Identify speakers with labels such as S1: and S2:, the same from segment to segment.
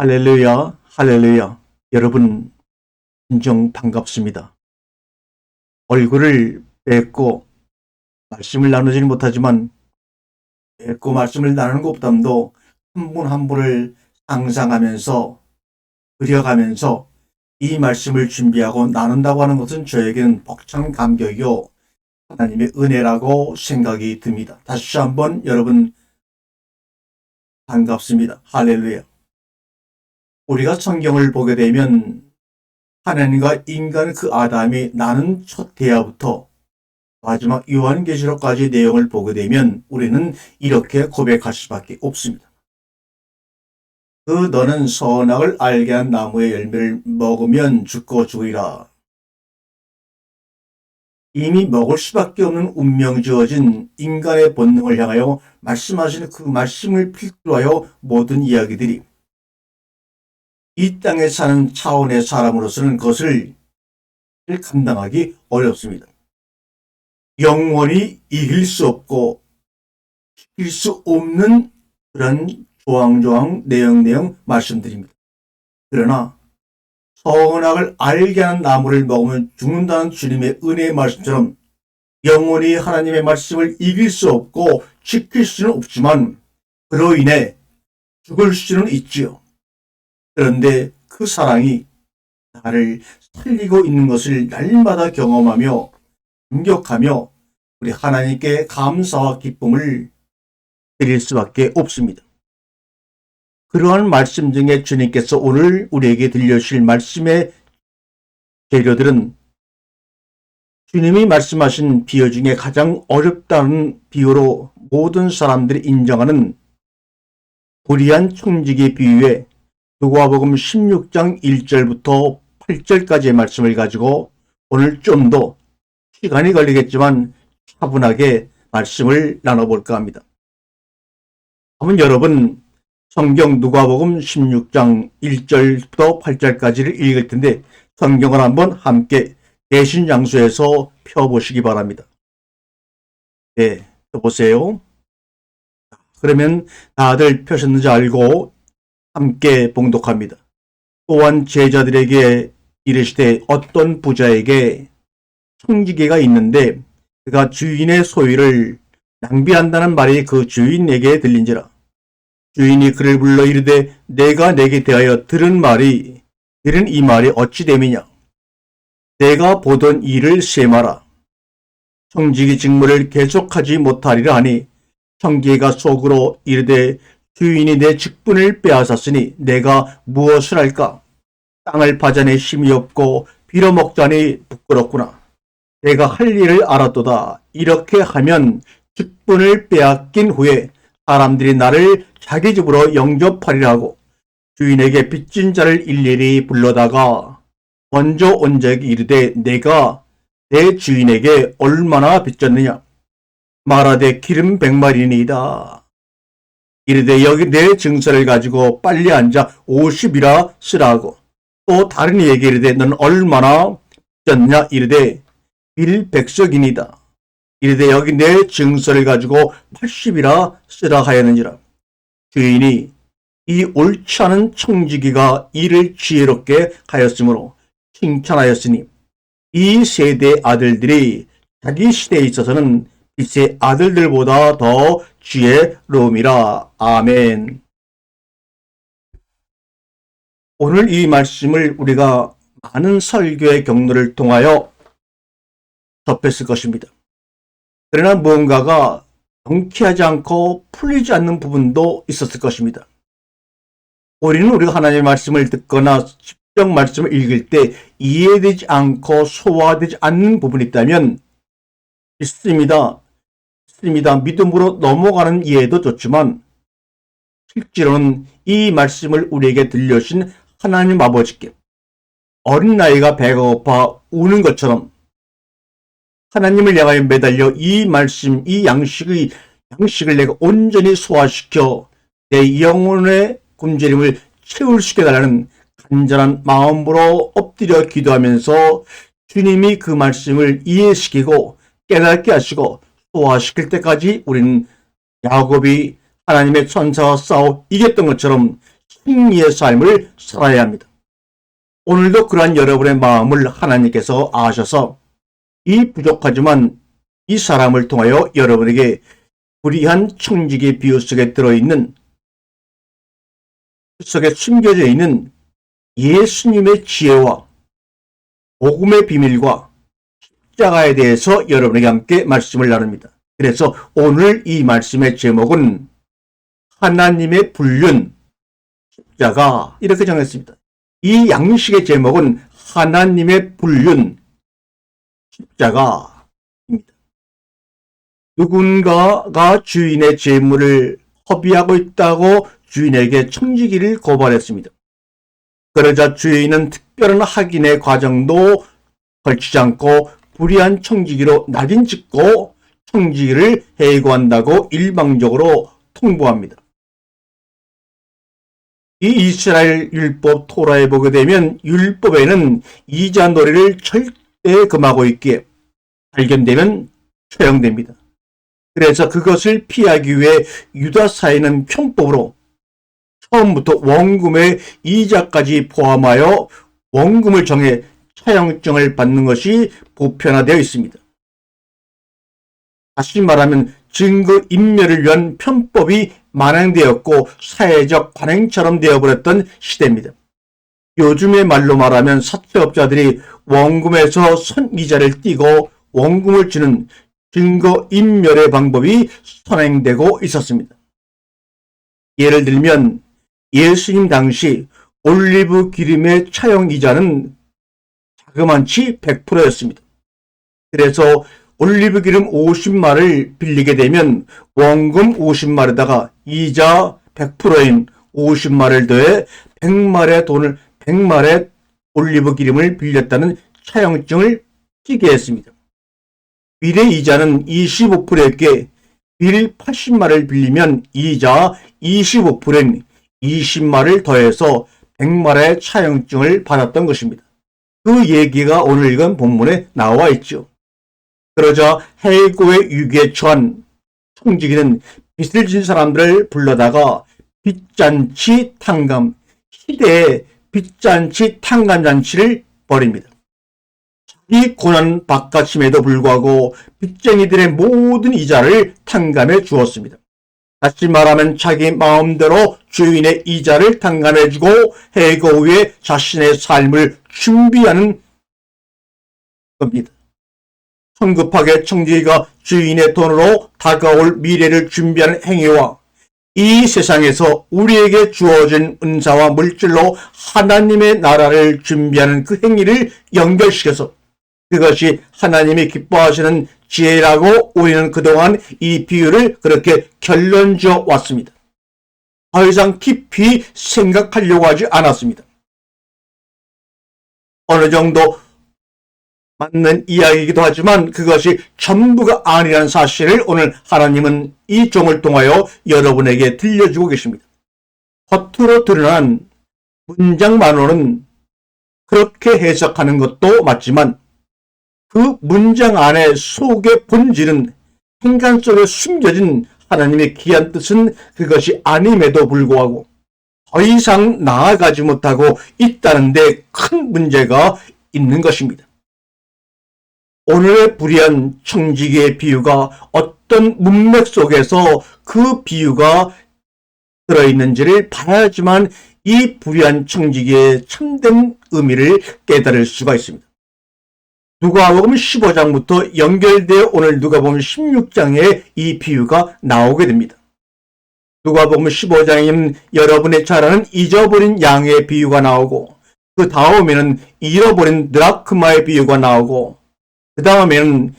S1: 할렐루야, 할렐루야. 여러분, 진정 반갑습니다. 얼굴을 뵙고 말씀을 나누지는 못하지만 뵙고 말씀을 나누는 것보다도 한 분 한 분을 상상하면서 그려가면서 이 말씀을 준비하고 나눈다고 하는 것은 저에게는 벅찬 감격이요. 하나님의 은혜라고 생각이 듭니다. 다시 한번 여러분 반갑습니다. 할렐루야. 우리가 성경을 보게 되면 하나님과 인간 그 아담이 나는 첫 대화부터 마지막 요한계시록까지 내용을 보게 되면 우리는 이렇게 고백할 수밖에 없습니다. 그 너는 선악을 알게 한 나무의 열매를 먹으면 죽고 죽으리라. 이미 먹을 수밖에 없는 운명 주어진 인간의 본능을 향하여 말씀하시는 그 말씀을 필두로 하여 모든 이야기들이 이 땅에 사는 차원의 사람으로서는 그것을 감당하기 어렵습니다. 영원히 이길 수 없고 지킬 수 없는 그런 조항조항 내용 말씀드립니다. 그러나 선악을 알게 하는 나무를 먹으면 죽는다는 주님의 은혜의 말씀처럼 영원히 하나님의 말씀을 이길 수 없고 지킬 수는 없지만 그로 인해 죽을 수는 있지요. 그런데 그 사랑이 나를 살리고 있는 것을 날마다 경험하며 감격하며 우리 하나님께 감사와 기쁨을 드릴 수밖에 없습니다. 그러한 말씀 중에 주님께서 오늘 우리에게 들려주실 말씀의 재료들은 주님이 말씀하신 비유 중에 가장 어렵다는 비유로 모든 사람들이 인정하는 불의한 청지기 비유에 누가복음 16장 1절부터 8절까지의 말씀을 가지고 오늘 좀 더 시간이 걸리겠지만 차분하게 말씀을 나눠볼까 합니다. 한번 여러분 성경 누가복음 16장 1절부터 8절까지를 읽을 텐데 성경을 한번 함께 계신 장소에서 펴보시기 바랍니다. 네, 펴보세요. 그러면 다들 펴셨는지 알고 함께 봉독합니다. 또한 제자들에게 이르시되 어떤 부자에게 청지기가 있는데 그가 주인의 소유를 낭비한다는 말이 그 주인에게 들린지라. 주인이 그를 불러 이르되 내가 내게 대하여 들은 이 말이 어찌 됨이냐. 내가 보던 일을 세마라. 청지기 직무를 계속하지 못하리라 하니 청지기가 속으로 이르되 주인이 내 직분을 빼앗았으니 내가 무엇을 할까? 땅을 파자니 힘이 없고 빌어먹자니 부끄럽구나. 내가 할 일을 알았도다. 이렇게 하면 직분을 빼앗긴 후에 사람들이 나를 자기 집으로 영접하리라 하고 주인에게 빚진 자를 일일이 불러다가 먼저 온 자에게 이르되 내가 내 주인에게 얼마나 빚졌느냐. 말하되 기름 100마리니이다. 이르되 여기 내 증서를 가지고 빨리 앉아 50이라 쓰라 하고 또 다른 이에게 이르되 넌 얼마나 빚졌느냐. 이르되 빌 100석이니이다. 이르되 여기 내 증서를 가지고 80이라 쓰라 하였느니라. 주인이 이 옳지 않은 청지기가 일을 지혜롭게 하였으므로 칭찬하였으니 이 세대의 아들들이 자기 시대에 있어서는 빛의 아들들보다 더 지혜로움이라. 아멘. 오늘 이 말씀을 우리가 많은 설교의 경로를 통하여 접했을 것입니다. 그러나 무언가가 경쾌하지 않고 풀리지 않는 부분도 있었을 것입니다. 우리는 우리가 하나님의 말씀을 듣거나 직접 말씀을 읽을 때 이해되지 않고 소화되지 않는 부분이 있다면 있습니다. 믿음으로 넘어가는 이해도 좋지만 실제로는 이 말씀을 우리에게 들려주신 하나님 아버지께 어린아이가 배가 고파 우는 것처럼 하나님을 향하여 매달려 이 말씀, 이 양식을 내가 온전히 소화시켜 내 영혼의 굶주림을 채울시켜달라는 간절한 마음으로 엎드려 기도하면서 주님이 그 말씀을 이해시키고 깨닫게 하시고 소화시킬 때까지 우리는 야곱이 하나님의 천사와 싸워 이겼던 것처럼 승리의 삶을 살아야 합니다. 오늘도 그러한 여러분의 마음을 하나님께서 아셔서 이 부족하지만 이 사람을 통하여 여러분에게 불의한 청지기 비유 속에 들어있는, 속에 숨겨져 있는 예수님의 지혜와 복음의 비밀과 십자가에 대해서 여러분에게 함께 말씀을 나눕니다. 그래서 오늘 이 말씀의 제목은 하나님의 불륜, 십자가, 이렇게 정했습니다. 이 양식의 제목은 하나님의 불륜, 십자가입니다. 누군가가 주인의 재물을 허비하고 있다고 주인에게 청지기를 고발했습니다. 그러자 주인은 특별한 확인의 과정도 걸치지 않고 불의한 청지기로 낙인 찍고 청지기를 해고한다고 일방적으로 통보합니다. 이 이스라엘 율법 토라에 보게 되면 율법에는 이자 놀이를 절대 금하고 있기에 발견되면 처형됩니다. 그래서 그것을 피하기 위해 유다 사회는 편법으로 처음부터 원금의 이자까지 포함하여 원금을 정해 처형증을 받는 것이 보편화되어 있습니다. 다시 말하면 증거 인멸을 위한 편법이 만행되었고 사회적 관행처럼 되어버렸던 시대입니다. 요즘의 말로 말하면 사채업자들이 원금에서 선이자를 띄고 원금을 주는 증거 인멸의 방법이 선행되고 있었습니다. 예를 들면 예수님 당시 올리브 기름의 차용이자는 자그만치 100%였습니다. 그래서 올리브 기름 50마를 빌리게 되면 원금 50마에다가 이자 100%인 50마를 더해 100마의 올리브 기름을 빌렸다는 차용증을 띄게 했습니다. 빌의 이자는 25%였기에 빌 80마를 빌리면 이자 25%인 20마를 더해서 100마의 차용증을 받았던 것입니다. 그 얘기가 오늘 읽은 본문에 나와 있죠. 그러자 해고의 위기에 처한 청지기는 빚을 진 사람들을 불러다가 빚잔치 탕감, 시대의 빚잔치 탕감잔치를 벌입니다. 자기 고난 바깥임에도 불구하고 빚쟁이들의 모든 이자를 탕감해 주었습니다. 다시 말하면 자기 마음대로 주인의 이자를 탕감해주고 해고 후에 자신의 삶을 준비하는 겁니다. 성급하게 청지기가 주인의 돈으로 다가올 미래를 준비하는 행위와 이 세상에서 우리에게 주어진 은사와 물질로 하나님의 나라를 준비하는 그 행위를 연결시켜서 그것이 하나님이 기뻐하시는 지혜라고 우리는 그동안 이 비유를 그렇게 결론지어 왔습니다. 더 이상 깊이 생각하려고 하지 않았습니다. 어느 정도 맞는 이야기이기도 하지만 그것이 전부가 아니라는 사실을 오늘 하나님은 이 종을 통하여 여러분에게 들려주고 계십니다. 겉으로 드러난 문장만으로는 그렇게 해석하는 것도 맞지만 그 문장 안에 속의 본질은 인간 속에 숨겨진 하나님의 귀한 뜻은 그것이 아님에도 불구하고 더 이상 나아가지 못하고 있다는 데 큰 문제가 있는 것입니다. 오늘의 불의한 청지기의 비유가 어떤 문맥 속에서 그 비유가 들어있는지를 봐야지만 이 불의한 청지기의 참된 의미를 깨달을 수가 있습니다. 누가복음 15장부터 연결되어 오늘 누가복음 16장에 이 비유가 나오게 됩니다. 누가복음 15장에는 여러분의 잘 아는 잊어버린 양의 비유가 나오고 그 다음에는 잃어버린 드라크마의 비유가 나오고 그 다음에는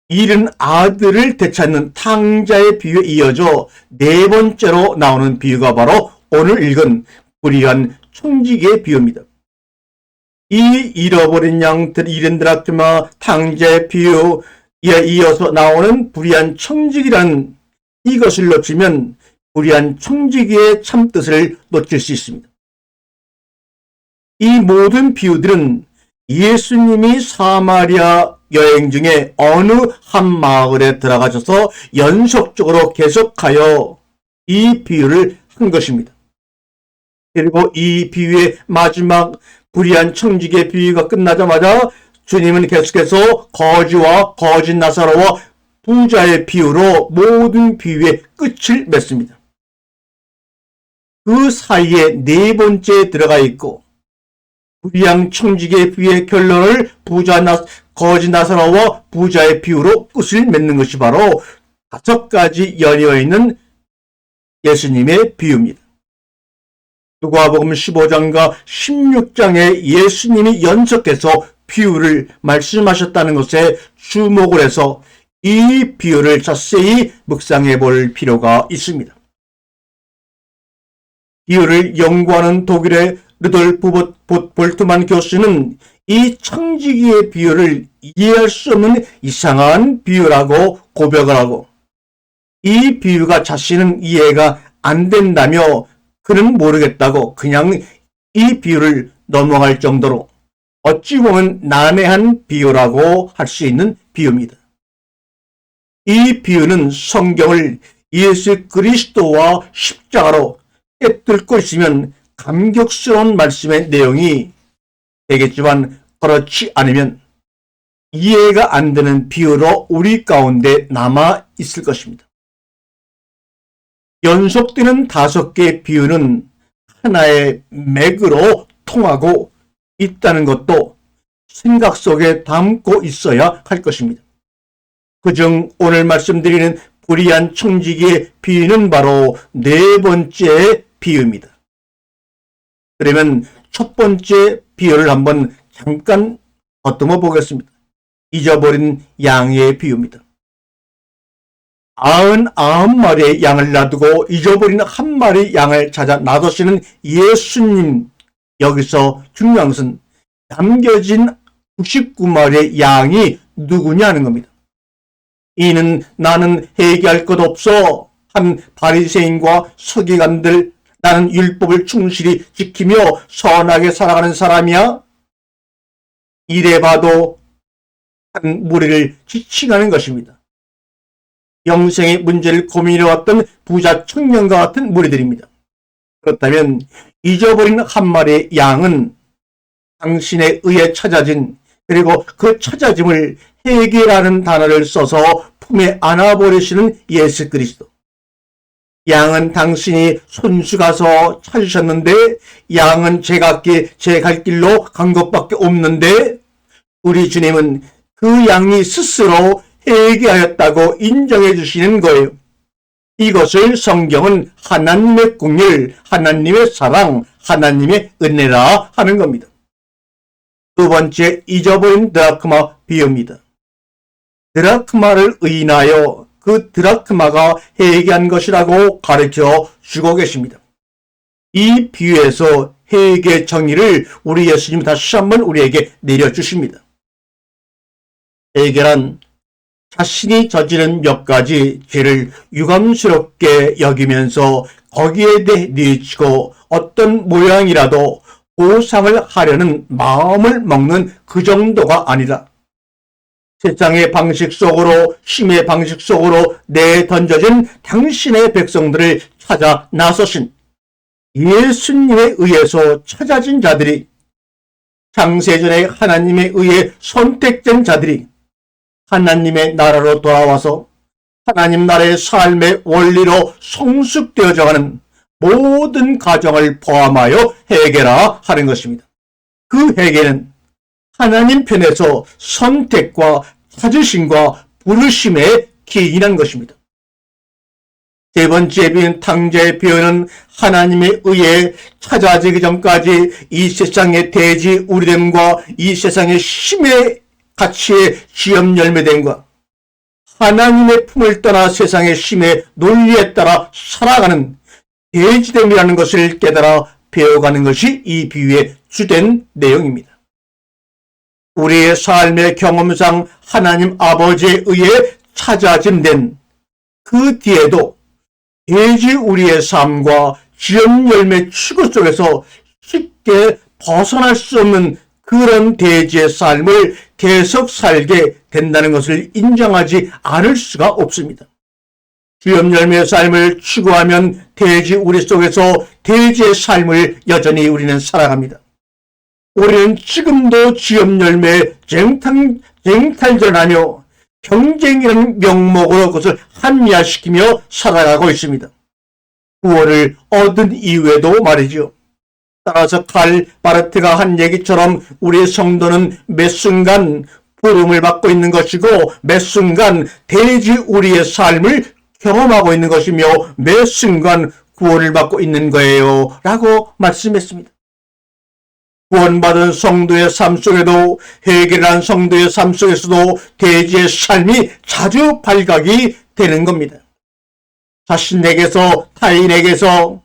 S1: 잃은 아들을 되찾는 탕자의 비유에 이어져 네 번째로 나오는 비유가 바로 오늘 읽은 불의한 청지기의 비유입니다. 이 잃어버린 양들, 잃은 드라크마, 탕자의 비유에 이어서 나오는 불의한 청지기란 이것을 놓치면 불의한 청지기의 참뜻을 놓칠 수 있습니다. 이 모든 비유들은 예수님이 사마리아 여행 중에 어느 한 마을에 들어가셔서 연속적으로 계속하여 이 비유를 한 것입니다. 그리고 이 비유의 마지막 불의한 청지기의 비유가 끝나자마자 주님은 계속해서 거지와 거짓 나사로와 부자의 비유로 모든 비유의 끝을 맺습니다. 그 사이에 네 번째 들어가 있고 불의한 청지기의 비유의 결론을 거짓 나사로와 부자의 비유로 끝을 맺는 것이 바로 5가지 연이어 있는 예수님의 비유입니다. 누가복음 15장과 16장에 예수님이 연속해서 비유를 말씀하셨다는 것에 주목을 해서 이 비유를 자세히 묵상해 볼 필요가 있습니다. 비유를 연구하는 독일의 르돌프 볼트만 교수는 이 청지기의 비유를 이해할 수 없는 이상한 비유라고 고백을 하고 이 비유가 자신은 이해가 안 된다며 그는 모르겠다고 그냥 이 비유를 넘어갈 정도로 어찌 보면 난해한 비유라고 할 수 있는 비유입니다. 이 비유는 성경을 예수 그리스도와 십자가로 꿰뚫고 있으면 감격스러운 말씀의 내용이 되겠지만 그렇지 않으면 이해가 안 되는 비유로 우리 가운데 남아 있을 것입니다. 연속되는 5개의 비유는 하나의 맥으로 통하고 있다는 것도 생각 속에 담고 있어야 할 것입니다. 그중 오늘 말씀드리는 불의한 청지기의 비유는 바로 4번째 비유입니다. 그러면 첫 번째 비유를 한번 잠깐 더듬어 보겠습니다. 잊어버린 양의 비유입니다. 99마리의 양을 놔두고 잊어버린 1마리 양을 찾아 놔두시는 예수님. 여기서 중요한 것은 남겨진 99마리의 양이 누구냐는 겁니다. 이는 나는 회개할 것 없어 한 바리새인과 서기관들, 나는 율법을 충실히 지키며 선하게 살아가는 사람이야? 이래봐도 한 무리를 지칭하는 것입니다. 영생의 문제를 고민해왔던 부자 청년과 같은 무리들입니다. 그렇다면 잊어버린 1마리의 양은 당신에 의해 찾아진, 그리고 그 찾아짐을 회개라는 단어를 써서 품에 안아버리시는 예수 그리스도. 양은 당신이 손수가서 찾으셨는데 양은 제각기 제 갈 길로 간 것밖에 없는데 우리 주님은 그 양이 스스로 회개하였다고 인정해 주시는 거예요. 이것을 성경은 하나님의 긍휼, 하나님의 사랑, 하나님의 은혜라 하는 겁니다. 두 번째, 잊어버린 드라크마 비유입니다. 드라크마를 의인하여 그 드라크마가 회개한 것이라고 가르쳐 주고 계십니다. 이 비유에서 회개 정의를 우리 예수님이 다시 한번 우리에게 내려주십니다. 회개란 자신이 저지른 몇 가지 죄를 유감스럽게 여기면서 거기에 대해 뉘우치고 어떤 모양이라도 보상을 하려는 마음을 먹는 그 정도가 아니라 세상의 방식 속으로, 힘의 방식 속으로 내던져진 당신의 백성들을 찾아 나서신 예수님에 의해서 찾아진 자들이, 창세전에 하나님에 의해 선택된 자들이 하나님의 나라로 돌아와서 하나님 나라의 삶의 원리로 성숙되어져가는 모든 과정을 포함하여 회개라 하는 것입니다. 그 회개는 하나님 편에서 선택과 찾으심과 부르심에 기인한 것입니다. 세 번째 비유는 탕자의 비유는 하나님에 의해 찾아지기 전까지 이 세상의 대지 우리됨과 이 세상의 힘의 가치의 지엄 열매됨과 하나님의 품을 떠나 세상의 힘의 논리에 따라 살아가는 대지됨이라는 것을 깨달아 배워가는 것이 이 비유의 주된 내용입니다. 우리의 삶의 경험상 하나님 아버지에 의해 찾아짐된 그 뒤에도 대지 우리의 삶과 지엄 열매 추구 속에서 쉽게 벗어날 수 없는 그런 대지의 삶을 계속 살게 된다는 것을 인정하지 않을 수가 없습니다. 주염 열매의 삶을 추구하면 돼지 우리 속에서 돼지의 삶을 여전히 우리는 살아갑니다. 우리는 지금도 주염 열매의 쟁탈전하며 경쟁이라는 명목으로 그것을 합리화시키며 살아가고 있습니다. 구원을 얻은 이후에도 말이죠. 따라서 칼 바르트가 한 얘기처럼 우리의 성도는 매 순간 부름을 받고 있는 것이고 매 순간 돼지 우리의 삶을 경험하고 있는 것이며 매 순간 구원을 받고 있는 거예요 라고 말씀했습니다. 구원받은 성도의 삶 속에도 해결한 성도의 삶 속에서도 돼지의 삶이 자주 발각이 되는 겁니다. 자신에게서 타인에게서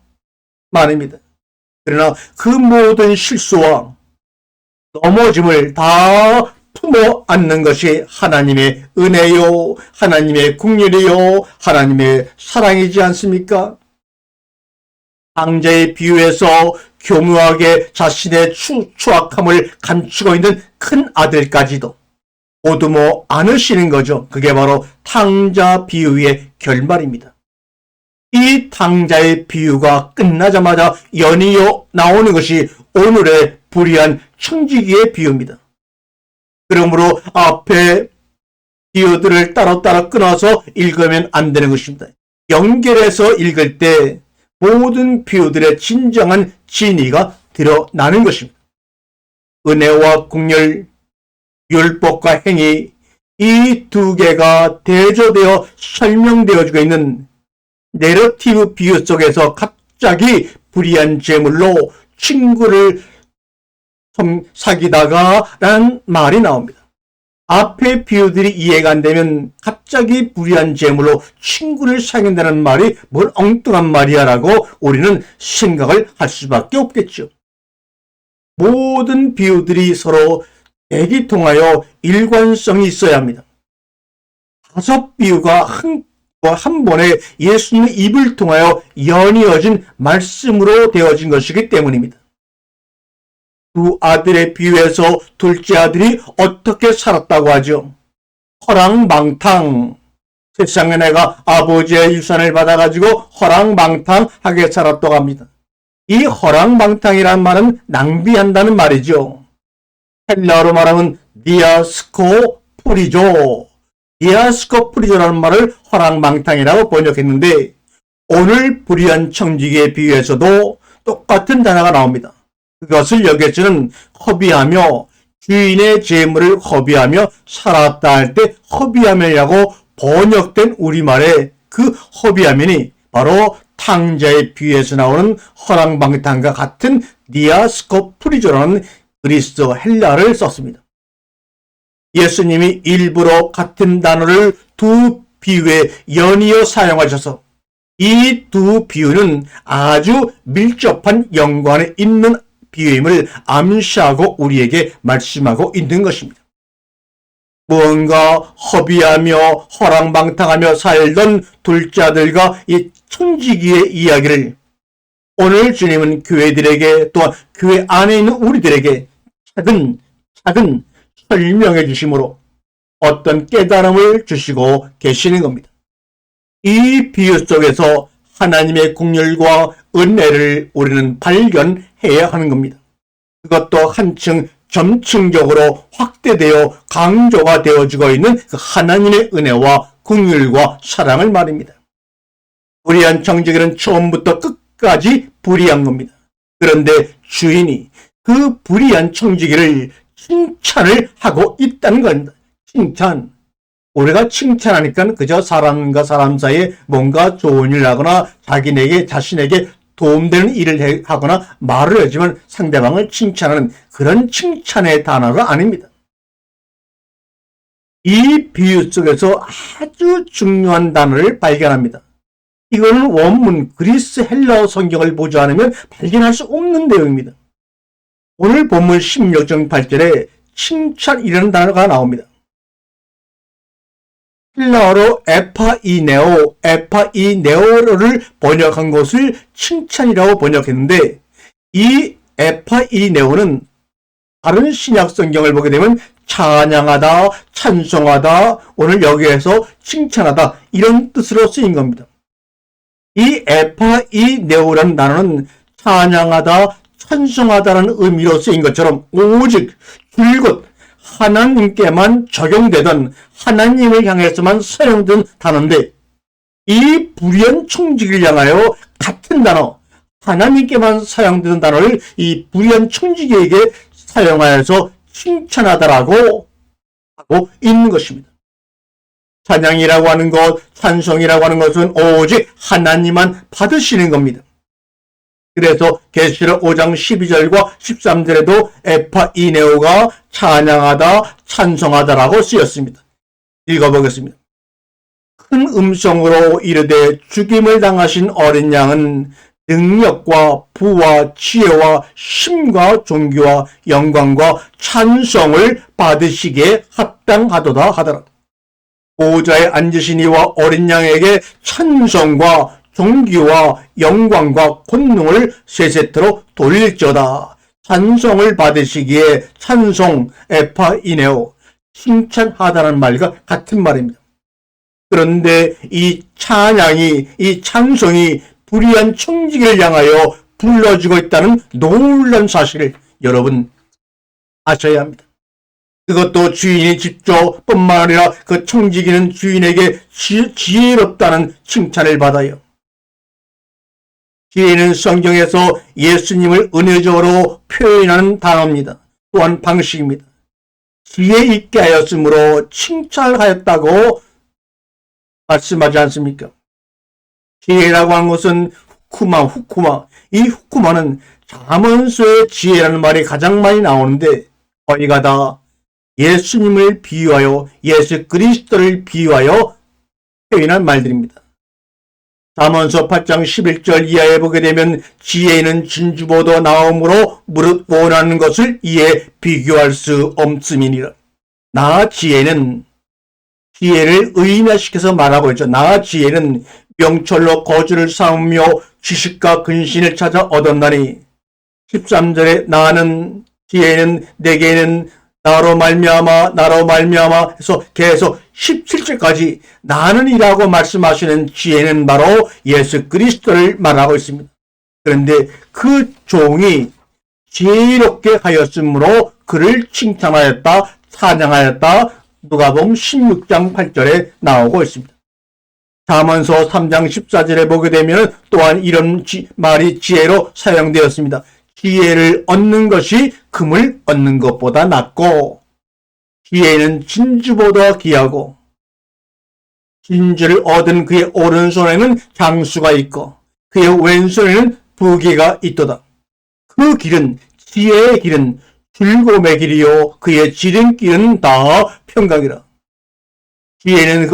S1: 말입니다. 그러나 그 모든 실수와 넘어짐을 다 품어 안는 것이 하나님의 은혜요, 하나님의 긍휼이요, 하나님의 사랑이지 않습니까? 탕자의 비유에서 교묘하게 자신의 추악함을 감추고 있는 큰 아들까지도 보듬어 안으시는 거죠. 그게 바로 탕자 비유의 결말입니다. 이 탕자의 비유가 끝나자마자 연이어 나오는 것이 오늘의 불의한 청지기의 비유입니다. 그러므로 앞에 비유들을 따로따로 끊어서 읽으면 안 되는 것입니다. 연결해서 읽을 때 모든 비유들의 진정한 진의가 드러나는 것입니다. 은혜와 긍휼, 율법과 행위, 이 두 개가 대조되어 설명되어지고 있는 내러티브 비유 속에서 갑자기 불의한 제물로 친구를 사귀다가 라는 말이 나옵니다. 앞에 비유들이 이해가 안 되면 갑자기 불의한 제물로 친구를 사귄다는 말이 뭘 엉뚱한 말이야 라고 우리는 생각을 할 수밖에 없겠죠. 모든 비유들이 서로 대기통하여 일관성이 있어야 합니다. 5 비유가 한 번에 예수님의 입을 통하여 연이어진 말씀으로 되어진 것이기 때문입니다. 두 아들의 비유에서 둘째 아들이 어떻게 살았다고 하죠? 허랑방탕. 세상에 내가 아버지의 유산을 받아가지고 허랑방탕하게 살았다고 합니다. 이 허랑방탕이란 말은 낭비한다는 말이죠. 헬라어로 말하면 디아스코프리조. 디아스코프리조라는 말을 허랑방탕이라고 번역했는데 오늘 불의한 청지기의 비유에서도 똑같은 단어가 나옵니다. 그것을 여기서는 허비하며 주인의 재물을 허비하며 살았다 할 때 허비하며라고 번역된 우리말의 그 허비하면이 바로 탕자의 비유에서 나오는 허랑방탕과 같은 디아스코프리조라는 그리스어 헬라어를 썼습니다. 예수님이 일부러 같은 단어를 두 비유에 연이어 사용하셔서 이 두 비유는 아주 밀접한 연관에 있는 비유임을 암시하고 우리에게 말씀하고 있는 것입니다. 무언가 허비하며 허랑방탕하며 살던 둘째 아들과 이 청지기의 이야기를 오늘 주님은 교회들에게 또한 교회 안에 있는 우리들에게 차근 설명해 주심으로 어떤 깨달음을 주시고 계시는 겁니다. 이 비유 속에서 하나님의 긍휼과 은혜를 우리는 발견해야 하는 겁니다. 그것도 한층 점층적으로 확대되어 강조가 되어지고 있는 그 하나님의 은혜와 긍휼과 사랑을 말입니다. 불의한 청지기는 처음부터 끝까지 불의한 겁니다. 그런데 주인이 그 불의한 청지기를 칭찬을 하고 있다는 겁니다. 칭찬. 우리가 칭찬하니까 그저 사람과 사람 사이에 뭔가 좋은 일을 하거나 자신에게 도움되는 일을 하거나 말을 하지만 상대방을 칭찬하는 그런 칭찬의 단어가 아닙니다. 이 비유 속에서 아주 중요한 단어를 발견합니다. 이거는 원문 그리스 헬라어 성경을 보지 않으면 발견할 수 없는 내용입니다. 오늘 본문 16장 8절에 칭찬이라는 단어가 나옵니다. 헬라어로 에파이네오를 번역한 것을 칭찬이라고 번역했는데 이 에파이네오는 다른 신약 성경을 보게 되면 찬양하다, 찬송하다, 오늘 여기에서 칭찬하다 이런 뜻으로 쓰인 겁니다. 이 에파이네오라는 단어는 찬양하다, 찬송하다라는 의미로 쓰인 것처럼 오직 줄곧 하나님께만 적용되던 하나님을 향해서만 사용된 단어인데, 이 불의한 청지기를 향하여 같은 단어, 하나님께만 사용되는 단어를 이 불의한 청지기에게 사용하여서 칭찬하다라고 하고 있는 것입니다. 찬양이라고 하는 것, 찬송이라고 하는 것은 오직 하나님만 받으시는 겁니다. 그래서 계시록 5장 12절과 13절에도 에파이네오가 찬양하다, 찬송하다라고 쓰였습니다. 읽어보겠습니다. 큰 음성으로 이르되 죽임을 당하신 어린 양은 능력과 부와 지혜와 힘과 존귀와 영광과 찬송을 받으시기에 합당하도다 하더라. 보좌에 앉으신 이와 어린 양에게 찬송과 존귀와 영광과 권능을 세세토록 돌릴지어다. 찬송을 받으시기에 찬송 에파이네오, 칭찬하다는 말과 같은 말입니다. 그런데 이 찬양이, 이 찬송이 불의한 청지기를 향하여 불러지고 있다는 놀라운 사실을 여러분 아셔야 합니다. 그것도 주인이 직접 뿐만 아니라 그 청지기는 주인에게 지혜롭다는 칭찬을 받아요. 지혜는 성경에서 예수님을 은혜적으로 표현하는 단어입니다. 또한 방식입니다. 지혜 있게 하였으므로 칭찬을 하였다고 말씀하지 않습니까? 지혜라고 하는 것은 후쿠마. 이 후쿠마는 잠언서의 지혜라는 말이 가장 많이 나오는데, 거기가 다 예수님을 비유하여, 예수 그리스도를 비유하여 표현한 말들입니다. 잠언서 8장 11절 이하에 보게 되면 지혜는 진주보도 나옴으로 무릇 원하는 것을 이에 비교할 수 없음이니라. 나 지혜는, 지혜를 의인화시켜서 말하고 있죠. 나 지혜는 명철로 거주를 삼으며 지식과 근신을 찾아 얻었나니. 13절에 나는 지혜는 내게는 나로 말미암아 해서 계속 17절까지 나는이라고 말씀하시는 지혜는 바로 예수 그리스도를 말하고 있습니다. 그런데 그 종이 지혜롭게 하였으므로 그를 칭찬하였다, 찬양하였다, 누가복음 16장 8절에 나오고 있습니다. 잠언서 3장 14절에 보게 되면 또한 이런 말이 지혜로 사용되었습니다. 지혜를 얻는 것이 금을 얻는 것보다 낫고, 지혜는 진주보다 귀하고, 진주를 얻은 그의 오른손에는 장수가 있고 그의 왼손에는 부귀가 있도다. 그 길은, 지혜의 길은 즐거움의 길이요 그의 지름길은 다 평강이라. 지혜는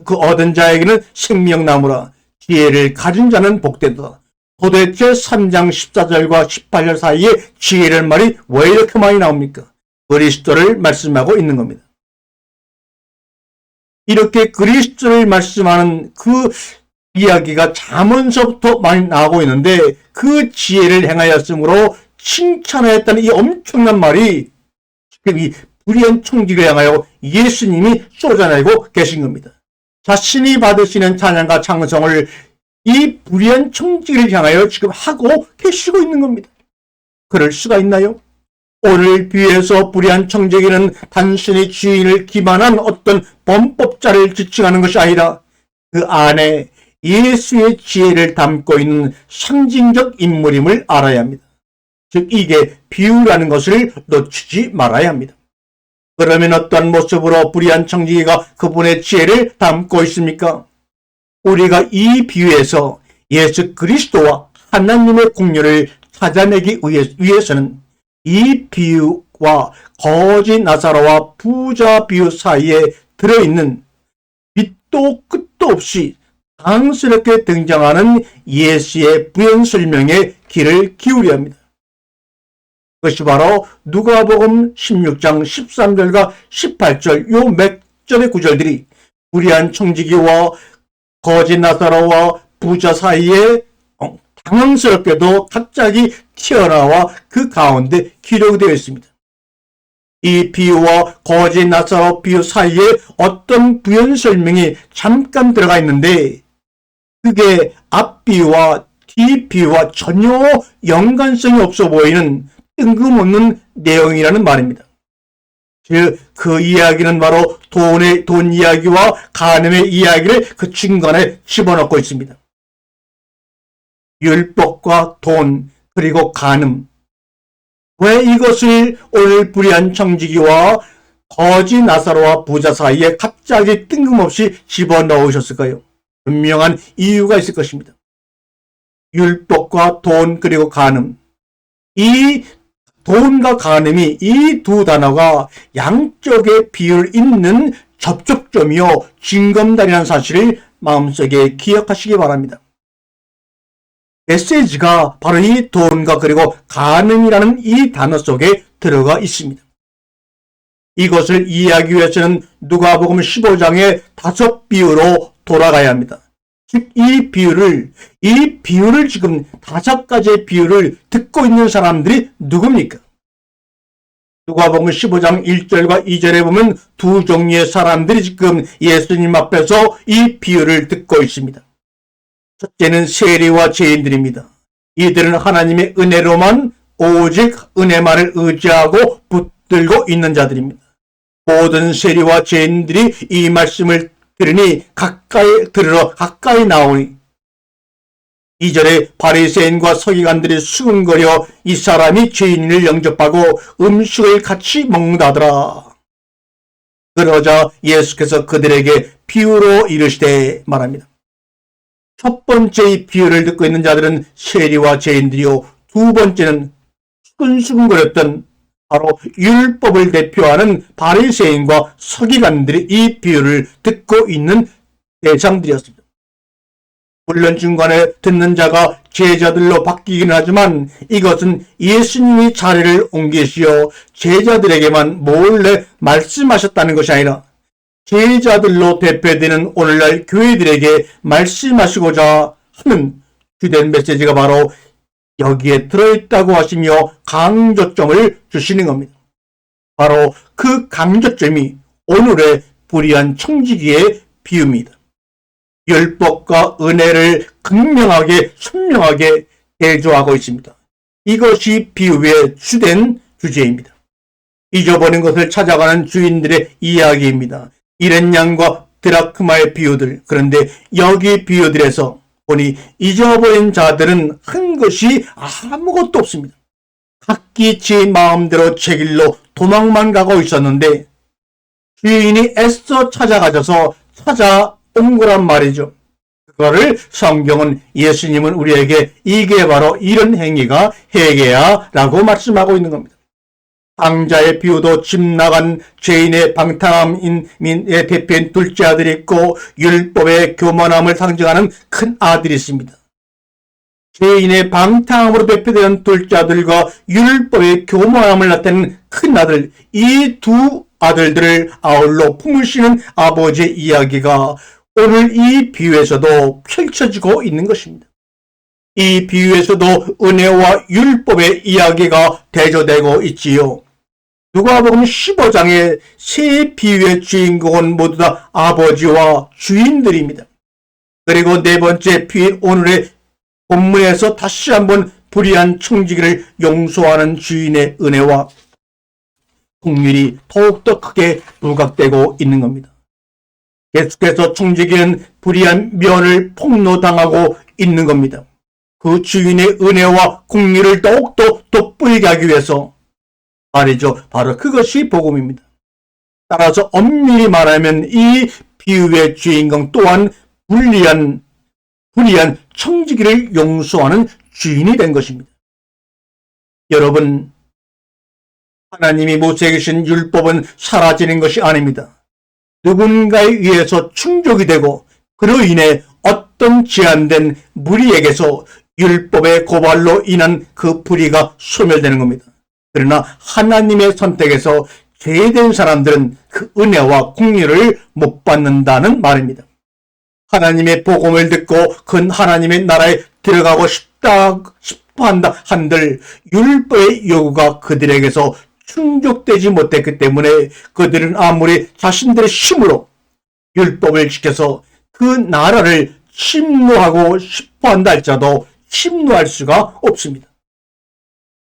S1: 그 얻은 자에게는 생명나무라. 지혜를 가진 자는 복되도다. 도대체 3장 14절과 18절 사이에 지혜라는 말이 왜 이렇게 많이 나옵니까? 그리스도를 말씀하고 있는 겁니다. 이렇게 그리스도를 말씀하는 그 이야기가 잠언서부터 많이 나오고 있는데, 그 지혜를 행하였으므로 칭찬하였다는 이 엄청난 말이 지금 이 불의한 청지기를 향하여 예수님이 쏟아내고 계신 겁니다. 자신이 받으시는 찬양과 찬송을 이 불의한 청지기를 향하여 지금 하고 계시고 있는 겁니다. 그럴 수가 있나요? 오늘 비유에서 불의한 청지기는 단순히 주인을 기만한 어떤 범법자를 지칭하는 것이 아니라 그 안에 예수의 지혜를 담고 있는 상징적 인물임을 알아야 합니다. 즉 이게 비유라는 것을 놓치지 말아야 합니다. 그러면 어떤 모습으로 불의한 청지기가 그분의 지혜를 담고 있습니까? 우리가 이 비유에서 예수 그리스도와 하나님의 공로를 찾아내기 위해서는 이 비유와 거지 나사로와 부자 비유 사이에 들어있는 밑도 끝도 없이 당스럽게 등장하는 예수의 부연 설명에 귀를 기울여야 합니다. 그것이 바로 누가복음 16장 13절과 18절 요 몇 절의 구절들이 불의한 청지기와 거지 나사로와 부자 사이에 당황스럽게도 갑자기 튀어나와 그 가운데 기록되어 있습니다. 이 비유와 거지 나사로 비유 사이에 어떤 부연 설명이 잠깐 들어가 있는데, 그게 앞비유와 뒷비유와 전혀 연관성이 없어 보이는 뜬금없는 내용이라는 말입니다. 즉, 그 이야기는 바로 돈 이야기와 간음의 이야기를 그 중간에 집어넣고 있습니다. 율법과 돈, 그리고 간음. 왜 이것을 오늘 불의한 청지기와 거지 나사로와 부자 사이에 갑자기 뜬금없이 집어넣으셨을까요? 분명한 이유가 있을 것입니다. 율법과 돈, 그리고 간음. 이 돈과 간음이 이 두 단어가 양쪽의 비율 있는 접촉점이요 징검다리라는 사실을 마음속에 기억하시기 바랍니다. 메시지가 바로 이 돈과 그리고 간음이라는 이 단어 속에 들어가 있습니다. 이것을 이해하기 위해서는 누가복음 15장의 5비유로 돌아가야 합니다. 즉, 이 비유를 지금 5가지의 비유를 듣고 있는 사람들이 누굽니까? 누가복음 15장 1절과 2절에 보면 두 종류의 사람들이 지금 예수님 앞에서 이 비유를 듣고 있습니다. 첫째는 세리와 죄인들입니다. 이들은 하나님의 은혜로만 오직 은혜만을 의지하고 붙들고 있는 자들입니다. 모든 세리와 죄인들이 이 말씀을 들으니 가까이 나오니 2절에 바리새인과 서기관들이 수근거려 이 사람이 죄인을 영접하고 음식을 같이 먹는다더라. 그러자 예수께서 그들에게 비유로 이르시되 말합니다. 첫 번째 이 비유를 듣고 있는 자들은 세리와 죄인들이요, 두 번째는 수근수근거렸던 바로 율법을 대표하는 바리새인과 서기관들이 이 비유를 듣고 있는 대상들이었습니다. 물론 중간에 듣는 자가 제자들로 바뀌긴 하지만 이것은 예수님이 자리를 옮기시어 제자들에게만 몰래 말씀하셨다는 것이 아니라 제자들로 대표되는 오늘날 교회들에게 말씀하시고자 하는 주된 메시지가 바로 여기에 들어있다고 하시며 강조점을 주시는 겁니다. 바로 그 강조점이 오늘의 불의한 청지기의 비유입니다. 율법과 은혜를 극명하게 선명하게 대조하고 있습니다. 이것이 비유의 주된 주제입니다. 잊어버린 것을 찾아가는 주인들의 이야기입니다. 이렌 양과 드라크마의 비유들. 그런데 여기 비유들에서 보니 잊어버린 자들은 한 것이 아무것도 없습니다. 각기 지 마음대로 제 길로 도망만 가고 있었는데 주인이 애써 찾아가셔서 찾아온 거란 말이죠. 그거를 성경은 예수님은 우리에게 이게 바로 이런 행위가 회개야 라고 말씀하고 있는 겁니다. 방자의 비유도 집 나간 죄인의 방탕함의 대표인 둘째 아들이 있고 율법의 교만함을 상징하는 큰 아들이 있습니다. 죄인의 방탕함으로 대표되는 둘째 아들과 율법의 교만함을 나타내는 큰 아들, 이 두 아들들을 아울러 품으시는 아버지의 이야기가 오늘 이 비유에서도 펼쳐지고 있는 것입니다. 이 비유에서도 은혜와 율법의 이야기가 대조되고 있지요. 누가복음 15장의 세 비유의 주인공은 모두 다 아버지와 주인들입니다. 그리고 네 번째 비유인 오늘의 본문에서 다시 한번 불의한 청지기를 용서하는 주인의 은혜와 긍휼이 더욱더 크게 부각되고 있는 겁니다. 계속해서 청지기는 불의한 면을 폭로당하고 있는 겁니다. 그 주인의 은혜와 긍휼을 더욱더 돋보이게 하기 위해서 말이죠. 바로 그것이 복음입니다. 따라서 엄밀히 말하면 이 비유의 주인공 또한 불의한 청지기를 용서하는 주인이 된 것입니다. 여러분, 하나님이 모세에게 주신 율법은 사라지는 것이 아닙니다. 누군가에 의해서 충족이 되고 그로 인해 어떤 제한된 무리에게서 율법의 고발로 인한 그 불의가 소멸되는 겁니다. 그러나 하나님의 선택에서 죄된 사람들은 그 은혜와 긍휼을 못 받는다는 말입니다. 하나님의 복음을 듣고 큰 하나님의 나라에 들어가고 싶어 한다 한들 율법의 요구가 그들에게서 충족되지 못했기 때문에 그들은 아무리 자신들의 힘으로 율법을 지켜서 그 나라를 심노하고 싶어한다 할지라도 심노할 수가 없습니다.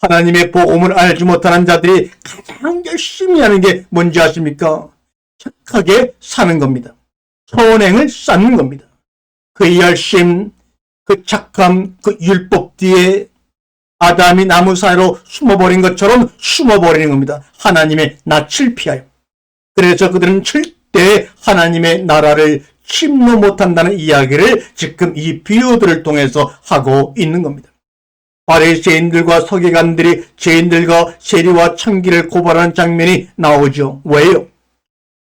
S1: 하나님의 복음을 알지 못하는 자들이 가장 열심히 하는 게 뭔지 아십니까? 착하게 사는 겁니다. 선행을 쌓는 겁니다. 그 열심, 그 착함, 그 율법 뒤에 아담이 나무 사이로 숨어버린 것처럼 숨어버리는 겁니다. 하나님의 낯을 피하여. 그래서 그들은 절대 하나님의 나라를 침노 못한다는 이야기를 지금 이 비유들을 통해서 하고 있는 겁니다. 바리새인들과 서기관들이 죄인들과 세리와 창기를 고발하는 장면이 나오죠. 왜요?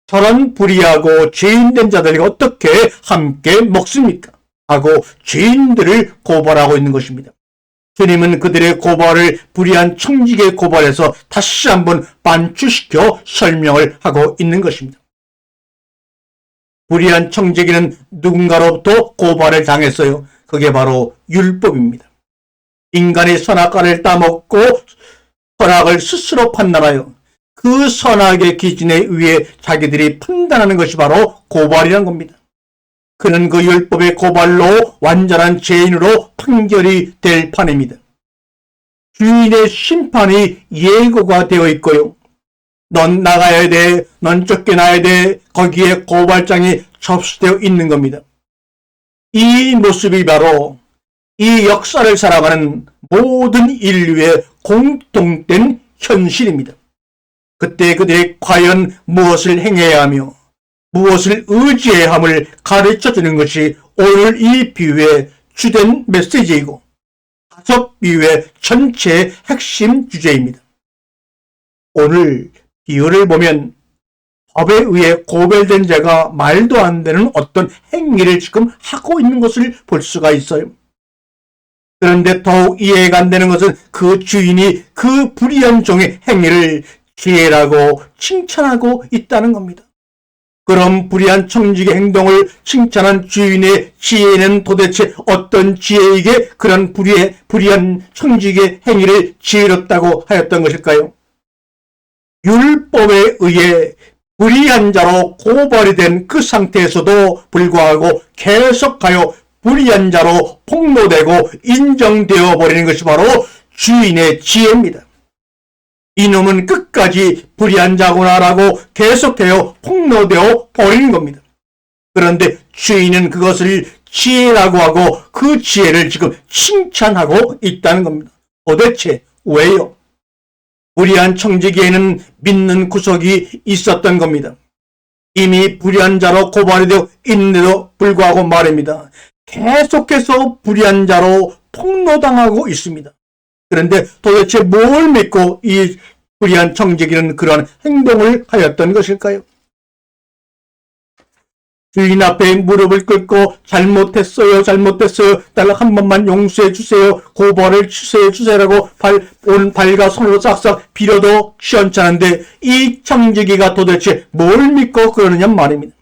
S1: 저런 불의하고 죄인된 자들과 어떻게 함께 먹습니까? 하고 죄인들을 고발하고 있는 것입니다. 주님은 그들의 고발을 불의한 청지기에 고발해서 다시 한번 반추시켜 설명을 하고 있는 것입니다. 불의한 청지기는 누군가로부터 고발을 당했어요. 그게 바로 율법입니다. 인간이 선악과를 따먹고 선악을 스스로 판단하여 그 선악의 기준에 의해 자기들이 판단하는 것이 바로 고발이란 겁니다. 그는 그 율법의 고발로 완전한 죄인으로 판결이 될 판입니다. 주인의 심판이 예고가 되어 있고요. 넌 나가야 돼, 넌 쫓겨나야 돼, 거기에 고발장이 접수되어 있는 겁니다. 이 모습이 바로 이 역사를 살아가는 모든 인류의 공통된 현실입니다. 그때 그들이 과연 무엇을 행해야 하며 무엇을 의지해야 함을 가르쳐주는 것이 오늘 이 비유의 주된 메시지이고 5 비유의 전체 핵심 주제입니다. 오늘 비유를 보면 법에 의해 고발된 자가 말도 안 되는 어떤 행위를 지금 하고 있는 것을 볼 수가 있어요. 그런데 더욱 이해가 안 되는 것은 그 주인이 그 불의한 종의 행위를 지혜라고 칭찬하고 있다는 겁니다. 그럼 불의한 청지기의 행동을 칭찬한 주인의 지혜는 도대체 어떤 지혜에게 그런 불의한 청지기의 행위를 지혜롭다고 하였던 것일까요? 율법에 의해 불의한 자로 고발이 된 그 상태에서도 불구하고 계속하여 불의한 자로 폭로되고 인정되어 버리는 것이 바로 주인의 지혜입니다. 이놈은 끝까지 불의한 자구나라고 계속해서 폭로되어 버리는 겁니다. 그런데 주인은 그것을 지혜라고 하고 그 지혜를 지금 칭찬하고 있다는 겁니다. 도대체 왜요? 불의한 청지기에는 믿는 구석이 있었던 겁니다. 이미 불의한 자로 고발이 되어 있는데도 불구하고 말입니다. 계속해서 불의한 자로 폭로당하고 있습니다. 그런데 도대체 뭘 믿고 이 불의한 청지기는 그러한 행동을 하였던 것일까요? 주인 앞에 무릎을 꿇고 잘못했어요. 날 한 번만 용서해 주세요. 고발을 취소해 주세요라고 발과 손으로 싹싹 빌어도 시원찮은데 이 청지기가 도대체 뭘 믿고 그러느냐 말입니다.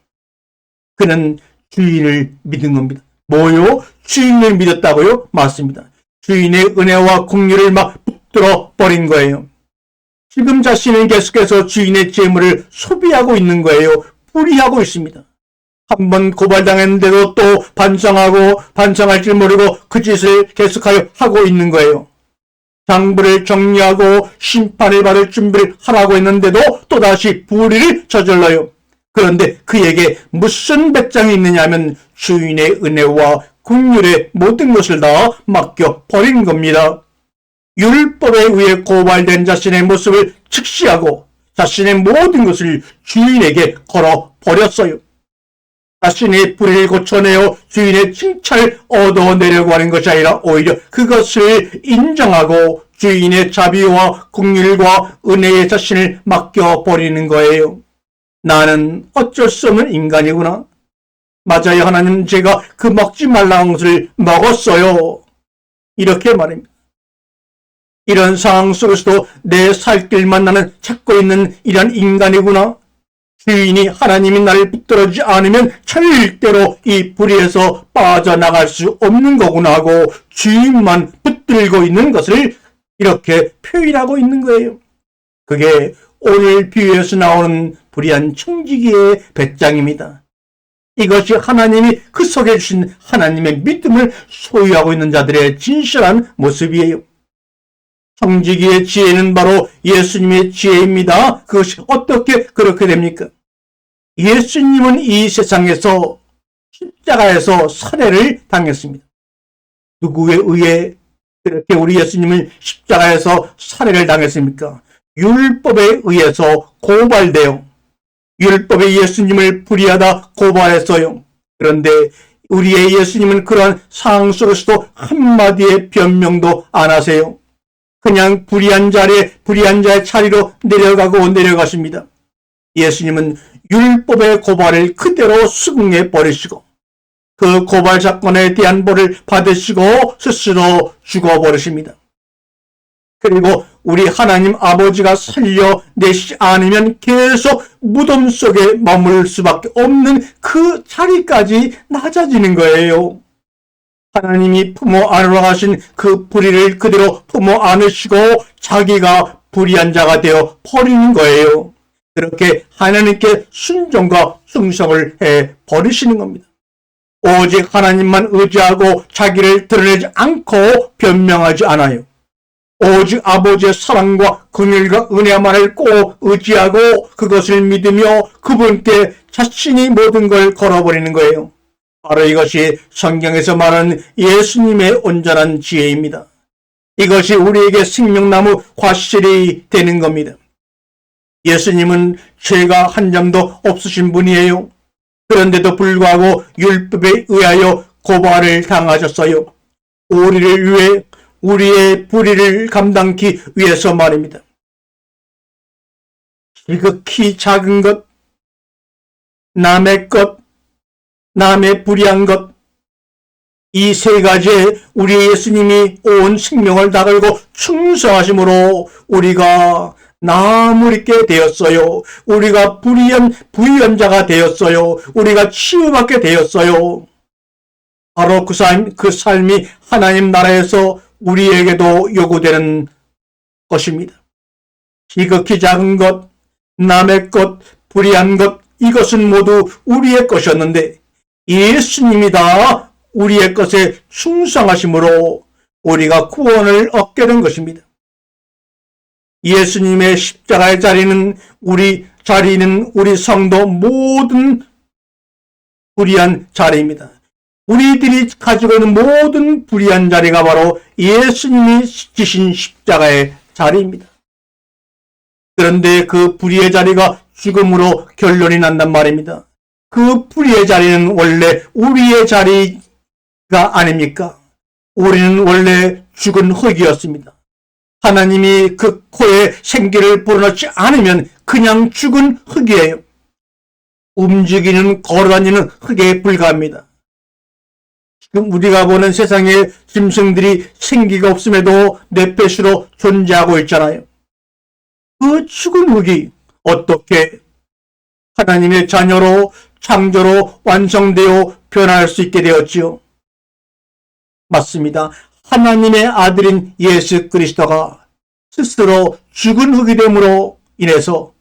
S1: 그는 주인을 믿은 겁니다. 뭐요? 주인을 믿었다고요? 맞습니다. 주인의 은혜와 긍휼을 막 붙들어 버린 거예요. 지금 자신은 계속해서 주인의 재물을 소비하고 있는 거예요. 불의하고 있습니다. 한번 고발당했는데도 또 반성할 줄 모르고 그 짓을 계속하여 하고 있는 거예요. 장부를 정리하고 심판을 받을 준비를 하라고 했는데도 또다시 불의를 저질러요. 그런데 그에게 무슨 배짱이 있느냐 하면 주인의 은혜와 긍휼의 모든 것을 다 맡겨버린 겁니다. 율법에 의해 고발된 자신의 모습을 직시하고 자신의 모든 것을 주인에게 걸어버렸어요. 자신의 불의를 고쳐내어 주인의 칭찬을 얻어내려고 하는 것이 아니라 오히려 그것을 인정하고 주인의 자비와 긍휼과 은혜에 자신을 맡겨버리는 거예요. 나는 어쩔 수 없는 인간이구나. 맞아요. 하나님, 제가 그 먹지 말라는 것을 먹었어요. 이렇게 말입니다. 이런 상황 속에서도 내 살 길만 나는 찾고 있는 이런 인간이구나. 주인이 하나님이 나를 붙들어주지 않으면 절대로 이 불의에서 빠져나갈 수 없는 거구나 하고 주인만 붙들고 있는 것을 이렇게 표현하고 있는 거예요. 그게 오늘 비유에서 나오는 불의한 청지기의 배짱입니다. 이것이 하나님이 그 속에 주신 하나님의 믿음을 소유하고 있는 자들의 진실한 모습이에요. 청지기의 지혜는 바로 예수님의 지혜입니다. 그것이 어떻게 그렇게 됩니까? 예수님은 이 세상에서 십자가에서 살해를 당했습니다. 누구에 의해 그렇게 우리 예수님은 십자가에서 살해를 당했습니까? 율법에 의해서 고발되어 율법에 예수님을 불의하다 고발했어요. 그런데 우리의 예수님은 그러한 상황 속에서도 한마디의 변명도 안 하세요. 그냥 불의한 자리에 불의한 자의 자리로 내려가십니다. 예수님은 율법의 고발을 그대로 수긍해 버리시고 그 고발 사건에 대한 벌을 받으시고 스스로 죽어버리십니다. 그리고 우리 하나님 아버지가 살려내시지 않으면 계속 무덤 속에 머물 수밖에 없는 그 자리까지 낮아지는 거예요. 하나님이 품어 안으로 가신 그 불의를 그대로 품어 안으시고 자기가 불의한 자가 되어 버리는 거예요. 그렇게 하나님께 순종과 충성을 해 버리시는 겁니다. 오직 하나님만 의지하고 자기를 드러내지 않고 변명하지 않아요. 오직 아버지의 사랑과 긍휼과 은혜만을 꼭 의지하고 그것을 믿으며 그분께 자신이 모든 걸 걸어버리는 거예요. 바로 이것이 성경에서 말하는 예수님의 온전한 지혜입니다. 이것이 우리에게 생명나무 과실이 되는 겁니다. 예수님은 죄가 한 점도 없으신 분이에요. 그런데도 불구하고 율법에 의하여 고발을 당하셨어요. 우리를 위해 우리의 불의를 감당하기 위해서 말입니다. 지극히 작은 것, 남의 것, 남의 불의한 것, 이 세 가지에 우리 예수님이 온 생명을 다 걸고 충성하심으로 우리가 나무를 있게 되었어요. 우리가 부유한 자가 되었어요. 우리가 치유받게 되었어요. 바로 그 삶이 하나님 나라에서 우리에게도 요구되는 것입니다. 지극히 작은 것, 남의 것, 불의한 것, 이것은 모두 우리의 것이었는데 예수님이 다 우리의 것에 충성하심으로 우리가 구원을 얻게 된 것입니다. 예수님의 십자가의 자리는 우리 성도 모든 불의한 자리입니다. 우리들이 가지고 있는 모든 불의한 자리가 바로 예수님이 지신 십자가의 자리입니다. 그런데 그 불의의 자리가 죽음으로 결론이 난단 말입니다. 그 불의의 자리는 원래 우리의 자리가 아닙니까? 우리는 원래 죽은 흙이었습니다. 하나님이 그 코에 생기를 불어넣지 않으면 그냥 죽은 흙이에요. 움직이는 걸어다니는 흙에 불과합니다. 지금 우리가 보는 세상의 짐승들이 생기가 없음에도 뇌폐수로 존재하고 있잖아요. 그 죽은 흙이 어떻게 하나님의 자녀로 창조로 완성되어 변할 수 있게 되었지요? 맞습니다. 하나님의 아들인 예수 그리스도가 스스로 죽은 흙이 됨으로 인해서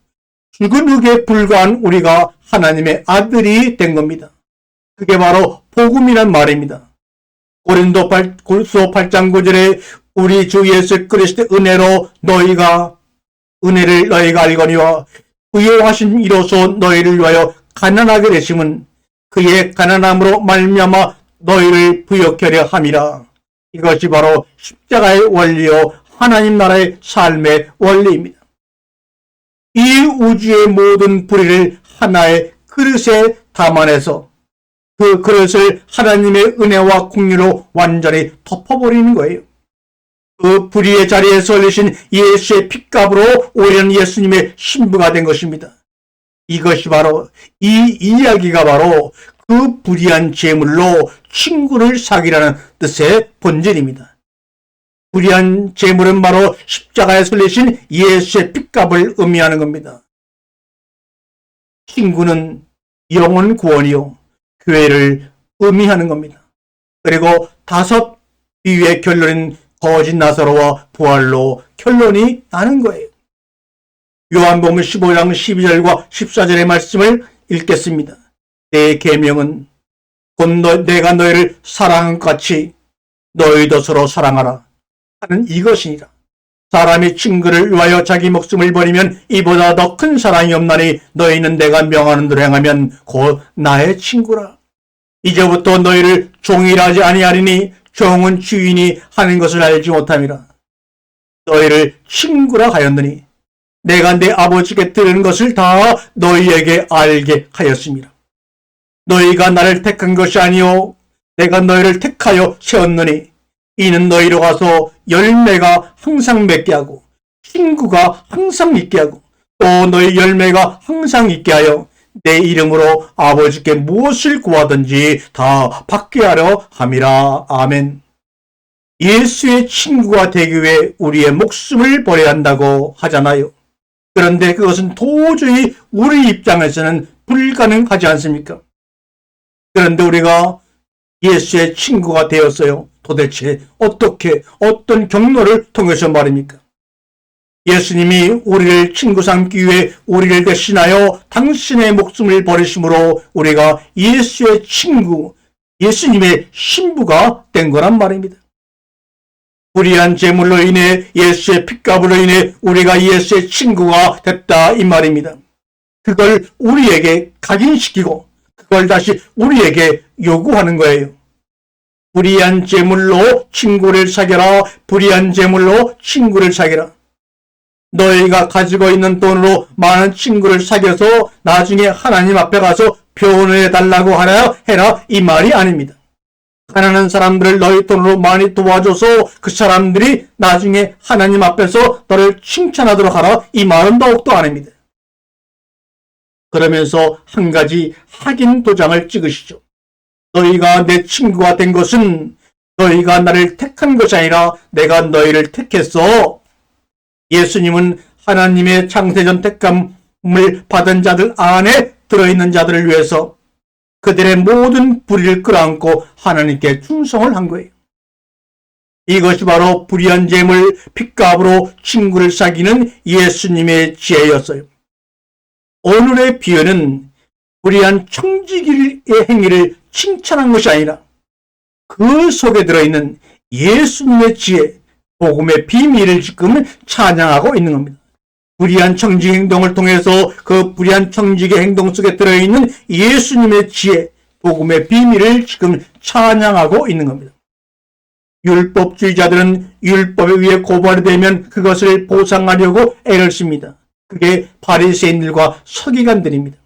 S1: 죽은 흙에 불과한 우리가 하나님의 아들이 된 겁니다. 그게 바로 복음이란 말입니다. 고린도 8장 9절에 우리 주 예수 그리스도의 은혜로 은혜를 너희가 알거니와 의용하신 이로써 너희를 위하여 가난하게 되심은 그의 가난함으로 말미암아 너희를 부욕케 하려 함이라. 이것이 바로 십자가의 원리요 하나님 나라의 삶의 원리입니다. 이 우주의 모든 불의를 하나의 그릇에 담아내서 그 그릇을 하나님의 은혜와 긍휼로 완전히 덮어버리는 거예요. 그 불의의 자리에 설리신 예수의 핏값으로 우리는 예수님의 신부가 된 것입니다. 이것이 바로 이 이야기가 바로 그 불의한 제물로 친구를 사귀라는 뜻의 본질입니다. 불의한 제물은 바로 십자가에 설리신 예수의 핏값을 의미하는 겁니다. 친구는 영혼 구원이요 교회를 의미하는 겁니다. 그리고 5 비유의 결론인 거짓 나사로와 부활로 결론이 나는 거예요. 요한복음 15장 12절과 14절의 말씀을 읽겠습니다. 내 계명은 곧 내가 너희를 사랑한 것 같이 너희도 서로 사랑하라 하는 이것이니라. 사람이 친구를 위하여 자기 목숨을 버리면 이보다 더 큰 사랑이 없나니 너희는 내가 명하는 대로 행하면 곧 나의 친구라. 이제부터 너희를 종이라 하지 아니하리니 종은 주인이 하는 것을 알지 못함이라. 너희를 친구라 하였느니 내가 내 아버지께 들은 것을 다 너희에게 알게 하였습니다. 너희가 나를 택한 것이 아니요 내가 너희를 택하여 세웠느니 이는 너희로 가서 열매가 항상 맺게 하고 친구가 항상 있게 하고 또 너희 열매가 항상 있게 하여 내 이름으로 아버지께 무엇을 구하든지 다 받게 하려 함이라. 아멘. 예수의 친구가 되기 위해 우리의 목숨을 버려야 한다고 하잖아요. 그런데 그것은 도저히 우리 입장에서는 불가능하지 않습니까? 그런데 우리가 예수의 친구가 되었어요. 도대체 어떻게 어떤 경로를 통해서 말입니까? 예수님이 우리를 친구 삼기 위해 우리를 대신하여 당신의 목숨을 버리심으로 우리가 예수의 친구, 예수님의 신부가 된 거란 말입니다. 불의한 제물로 인해 예수의 핏값으로 인해 우리가 예수의 친구가 됐다 이 말입니다. 그걸 우리에게 각인시키고 그걸 다시 우리에게 요구하는 거예요. 불의한 제물로 친구를 사겨라. 불의한 제물로 친구를 사겨라. 너희가 가지고 있는 돈으로 많은 친구를 사겨서 나중에 하나님 앞에 가서 표현해 달라고 하라 해라 이 말이 아닙니다. 가난한 사람들을 너희 돈으로 많이 도와줘서 그 사람들이 나중에 하나님 앞에서 너를 칭찬하도록 하라 이 말은 더욱더 아닙니다. 그러면서 한 가지 확인 도장을 찍으시죠. 너희가 내 친구가 된 것은 너희가 나를 택한 것이 아니라 내가 너희를 택했어. 예수님은 하나님의 창세전 택감을 받은 자들 안에 들어있는 자들을 위해서 그들의 모든 불의를 끌어안고 하나님께 충성을 한 거예요. 이것이 바로 불의한 재물 핏값으로 친구를 사귀는 예수님의 지혜였어요. 오늘의 비유는 불의한 청지기의 행위를 칭찬한 것이 아니라 그 속에 들어있는 예수님의 지혜, 복음의 비밀을 지금 찬양하고 있는 겁니다. 불의한 청지기 행동을 통해서 그 불의한 청지기 행동 속에 들어있는 예수님의 지혜, 복음의 비밀을 지금 찬양하고 있는 겁니다. 율법주의자들은 율법에 의해 고발이 되면 그것을 보상하려고 애를 씁니다. 그게 바리새인들과 서기관들입니다.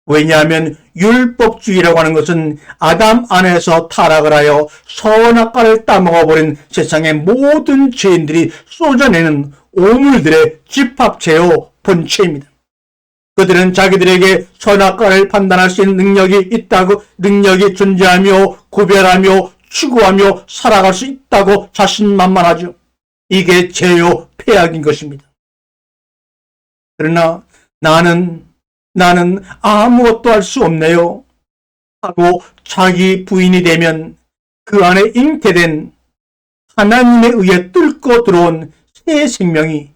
S1: 왜냐하면 율법주의라고 하는 것은 아담 안에서 타락을 하여 선악과를 따먹어버린 세상의 모든 죄인들이 쏟아내는 오물들의 집합체요 본체입니다. 그들은 자기들에게 선악과를 판단할 수 있는 능력이 있다고, 능력이 존재하며 구별하며 추구하며 살아갈 수 있다고 자신만만하죠. 이게 죄요 폐악인 것입니다. 그러나 나는 아무것도 할 수 없네요 하고 자기 부인이 되면 그 안에 잉태된 하나님에 의해 뚫고 들어온 새 생명의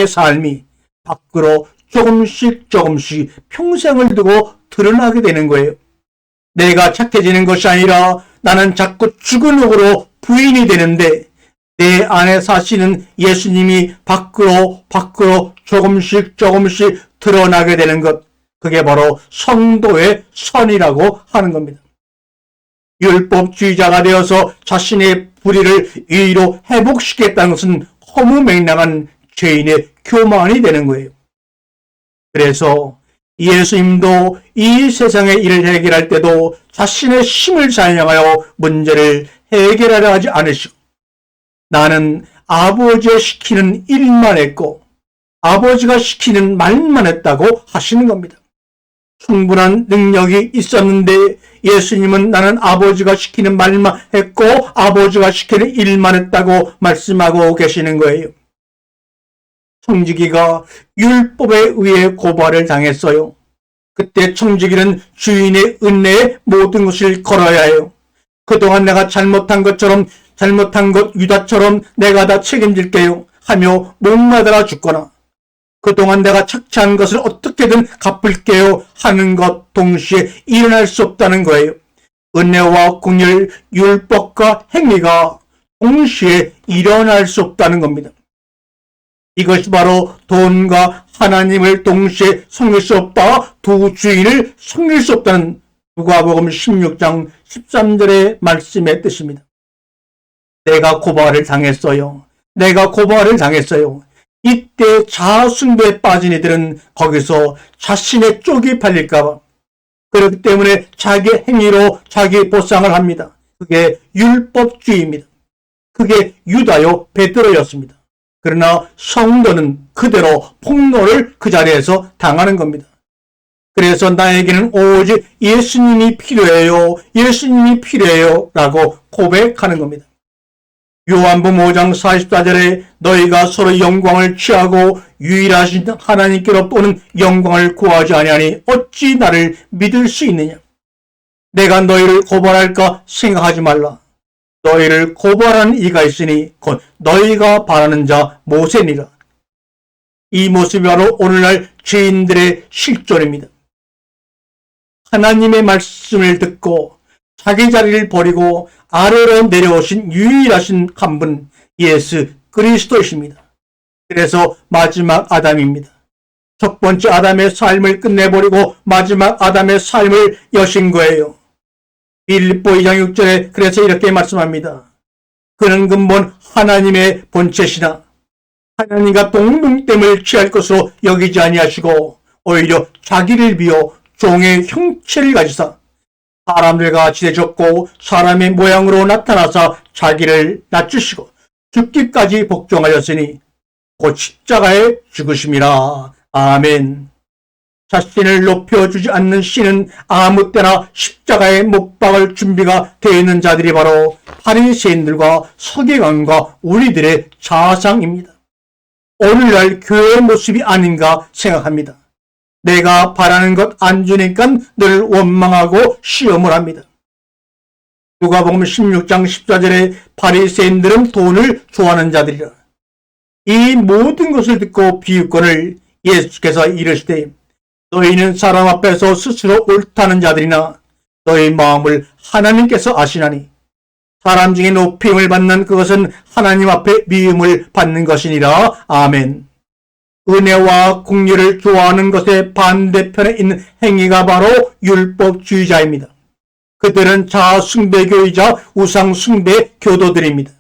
S1: 삶이 밖으로 조금씩 평생을 두고 드러나게 되는 거예요. 내가 착해지는 것이 아니라 나는 자꾸 죽은 흙으로 부인이 되는데 내 안에 사시는 예수님이 밖으로 조금씩 드러나게 되는 것, 그게 바로 성도의 선이라고 하는 겁니다. 율법주의자가 되어서 자신의 불의를 의로 회복시키겠다는 것은 허무맹랑한 죄인의 교만이 되는 거예요. 그래서 예수님도 이 세상의 일을 해결할 때도 자신의 힘을 사용하여 문제를 해결하려 하지 않으시고 나는 아버지가 시키는 일만 했고 아버지가 시키는 말만 했다고 하시는 겁니다. 충분한 능력이 있었는데 예수님은 나는 아버지가 시키는 말만 했고 아버지가 시키는 일만 했다고 말씀하고 계시는 거예요. 청지기가 율법에 의해 고발을 당했어요. 그때 청지기는 주인의 은혜에 모든 것을 걸어야 해요. 그동안 내가 잘못한 것 유다처럼 내가 다 책임질게요 하며 목마들어 죽거나 그동안 내가 착취한 것을 어떻게든 갚을게요 하는 것 동시에 일어날 수 없다는 거예요. 은혜와 긍휼, 율법과 행위가 동시에 일어날 수 없다는 겁니다. 이것이 바로 돈과 하나님을 동시에 섬길 수 없다, 두 주인을 섬길 수 없다는 누가복음 16장 13절의 말씀의 뜻입니다. 내가 고발을 당했어요. 내가 고발을 당했어요. 이때 자아숭배에 빠진 이들은 거기서 자신의 쪽이 팔릴까봐, 그렇기 때문에 자기 행위로 자기 보상을 합니다. 그게 율법주의입니다. 그게 유다요 베드로였습니다. 그러나 성도는 그대로 폭로를 그 자리에서 당하는 겁니다. 그래서 나에게는 오직 예수님이 필요해요. 예수님이 필요해요. 라고 고백하는 겁니다. 요한복음 5장 44절에 너희가 서로 영광을 취하고 유일하신 하나님께로부터 오는 영광을 구하지 아니하니 어찌 나를 믿을 수 있느냐. 내가 너희를 고발할까 생각하지 말라. 너희를 고발하는 이가 있으니 곧 너희가 바라는 자 모세니라. 이 모습이 바로 오늘날 죄인들의 실존입니다. 하나님의 말씀을 듣고 자기 자리를 버리고 아래로 내려오신 유일하신 한 분 예수 그리스도이십니다. 그래서 마지막 아담입니다. 첫 번째 아담의 삶을 끝내버리고 마지막 아담의 삶을 여신 거예요. 빌립보 2장 6절에 그래서 이렇게 말씀합니다. 그는 근본 하나님의 본체시나 하나님과 동등됨을 취할 것으로 여기지 아니하시고 오히려 자기를 비워 종의 형체를 가지사 사람들과 지내셨고 사람의 모양으로 나타나사 자기를 낮추시고 죽기까지 복종하였으니 곧 십자가에 죽으심이라. 아멘. 자신을 높여주지 않는 신은 아무 때나 십자가에 못 박을 준비가 되어 있는 자들이 바로 바리새인들과 서기관과 우리들의 자상입니다. 오늘날 교회의 모습이 아닌가 생각합니다. 내가 바라는 것 안 주니까 늘 원망하고 시험을 합니다. 누가복음 16장 14절에 바리새인들은 돈을 좋아하는 자들이라. 이 모든 것을 듣고 비유권을 예수께서 이르시되 너희는 사람 앞에서 스스로 옳다는 자들이나 너희 마음을 하나님께서 아시나니 사람 중에 높임을 받는 그것은 하나님 앞에 미움을 받는 것이니라. 아멘. 은혜와 긍휼을 좋아하는 것의 반대편에 있는 행위가 바로 율법주의자입니다. 그들은 자아숭배교이자 우상숭배 교도들입니다.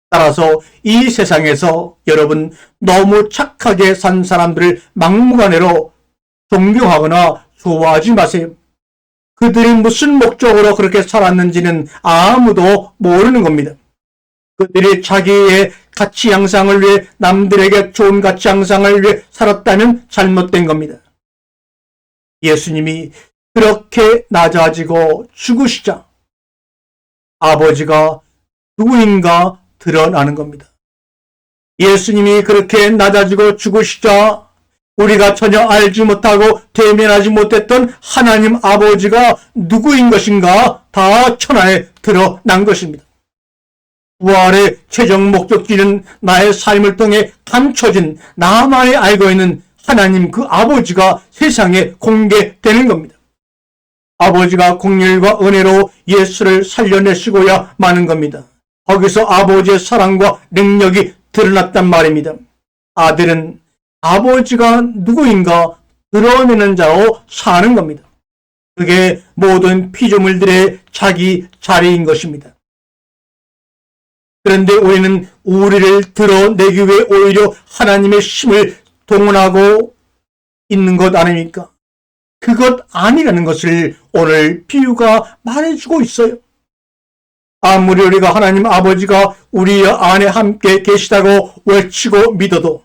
S1: 따라서 이 세상에서 여러분 너무 착하게 산 사람들을 막무가내로 존경하거나 좋아하지 마세요. 그들이 무슨 목적으로 그렇게 살았는지는 아무도 모르는 겁니다. 그들이 자기의 가치 향상을 위해 남들에게 좋은 가치 향상을 위해 살았다면 잘못된 겁니다. 예수님이 그렇게 낮아지고 죽으시자 아버지가 누구인가 드러나는 겁니다. 예수님이 그렇게 낮아지고 죽으시자 우리가 전혀 알지 못하고 대면하지 못했던 하나님 아버지가 누구인 것인가 다 천하에 드러난 것입니다. 부활의 최종 목적지는 나의 삶을 통해 감춰진 나만이 알고 있는 하나님 그 아버지가 세상에 공개되는 겁니다. 아버지가 긍휼과 은혜로 예수를 살려내시고야 마는 겁니다. 거기서 아버지의 사랑과 능력이 드러났단 말입니다. 아들은 아버지가 누구인가 드러내는 자로 사는 겁니다. 그게 모든 피조물들의 자기 자리인 것입니다. 그런데 우리는 우리를 드러내기 위해 오히려 하나님의 힘을 동원하고 있는 것 아닙니까? 그것 아니라는 것을 오늘 비유가 말해주고 있어요. 아무리 우리가 하나님 아버지가 우리 안에 함께 계시다고 외치고 믿어도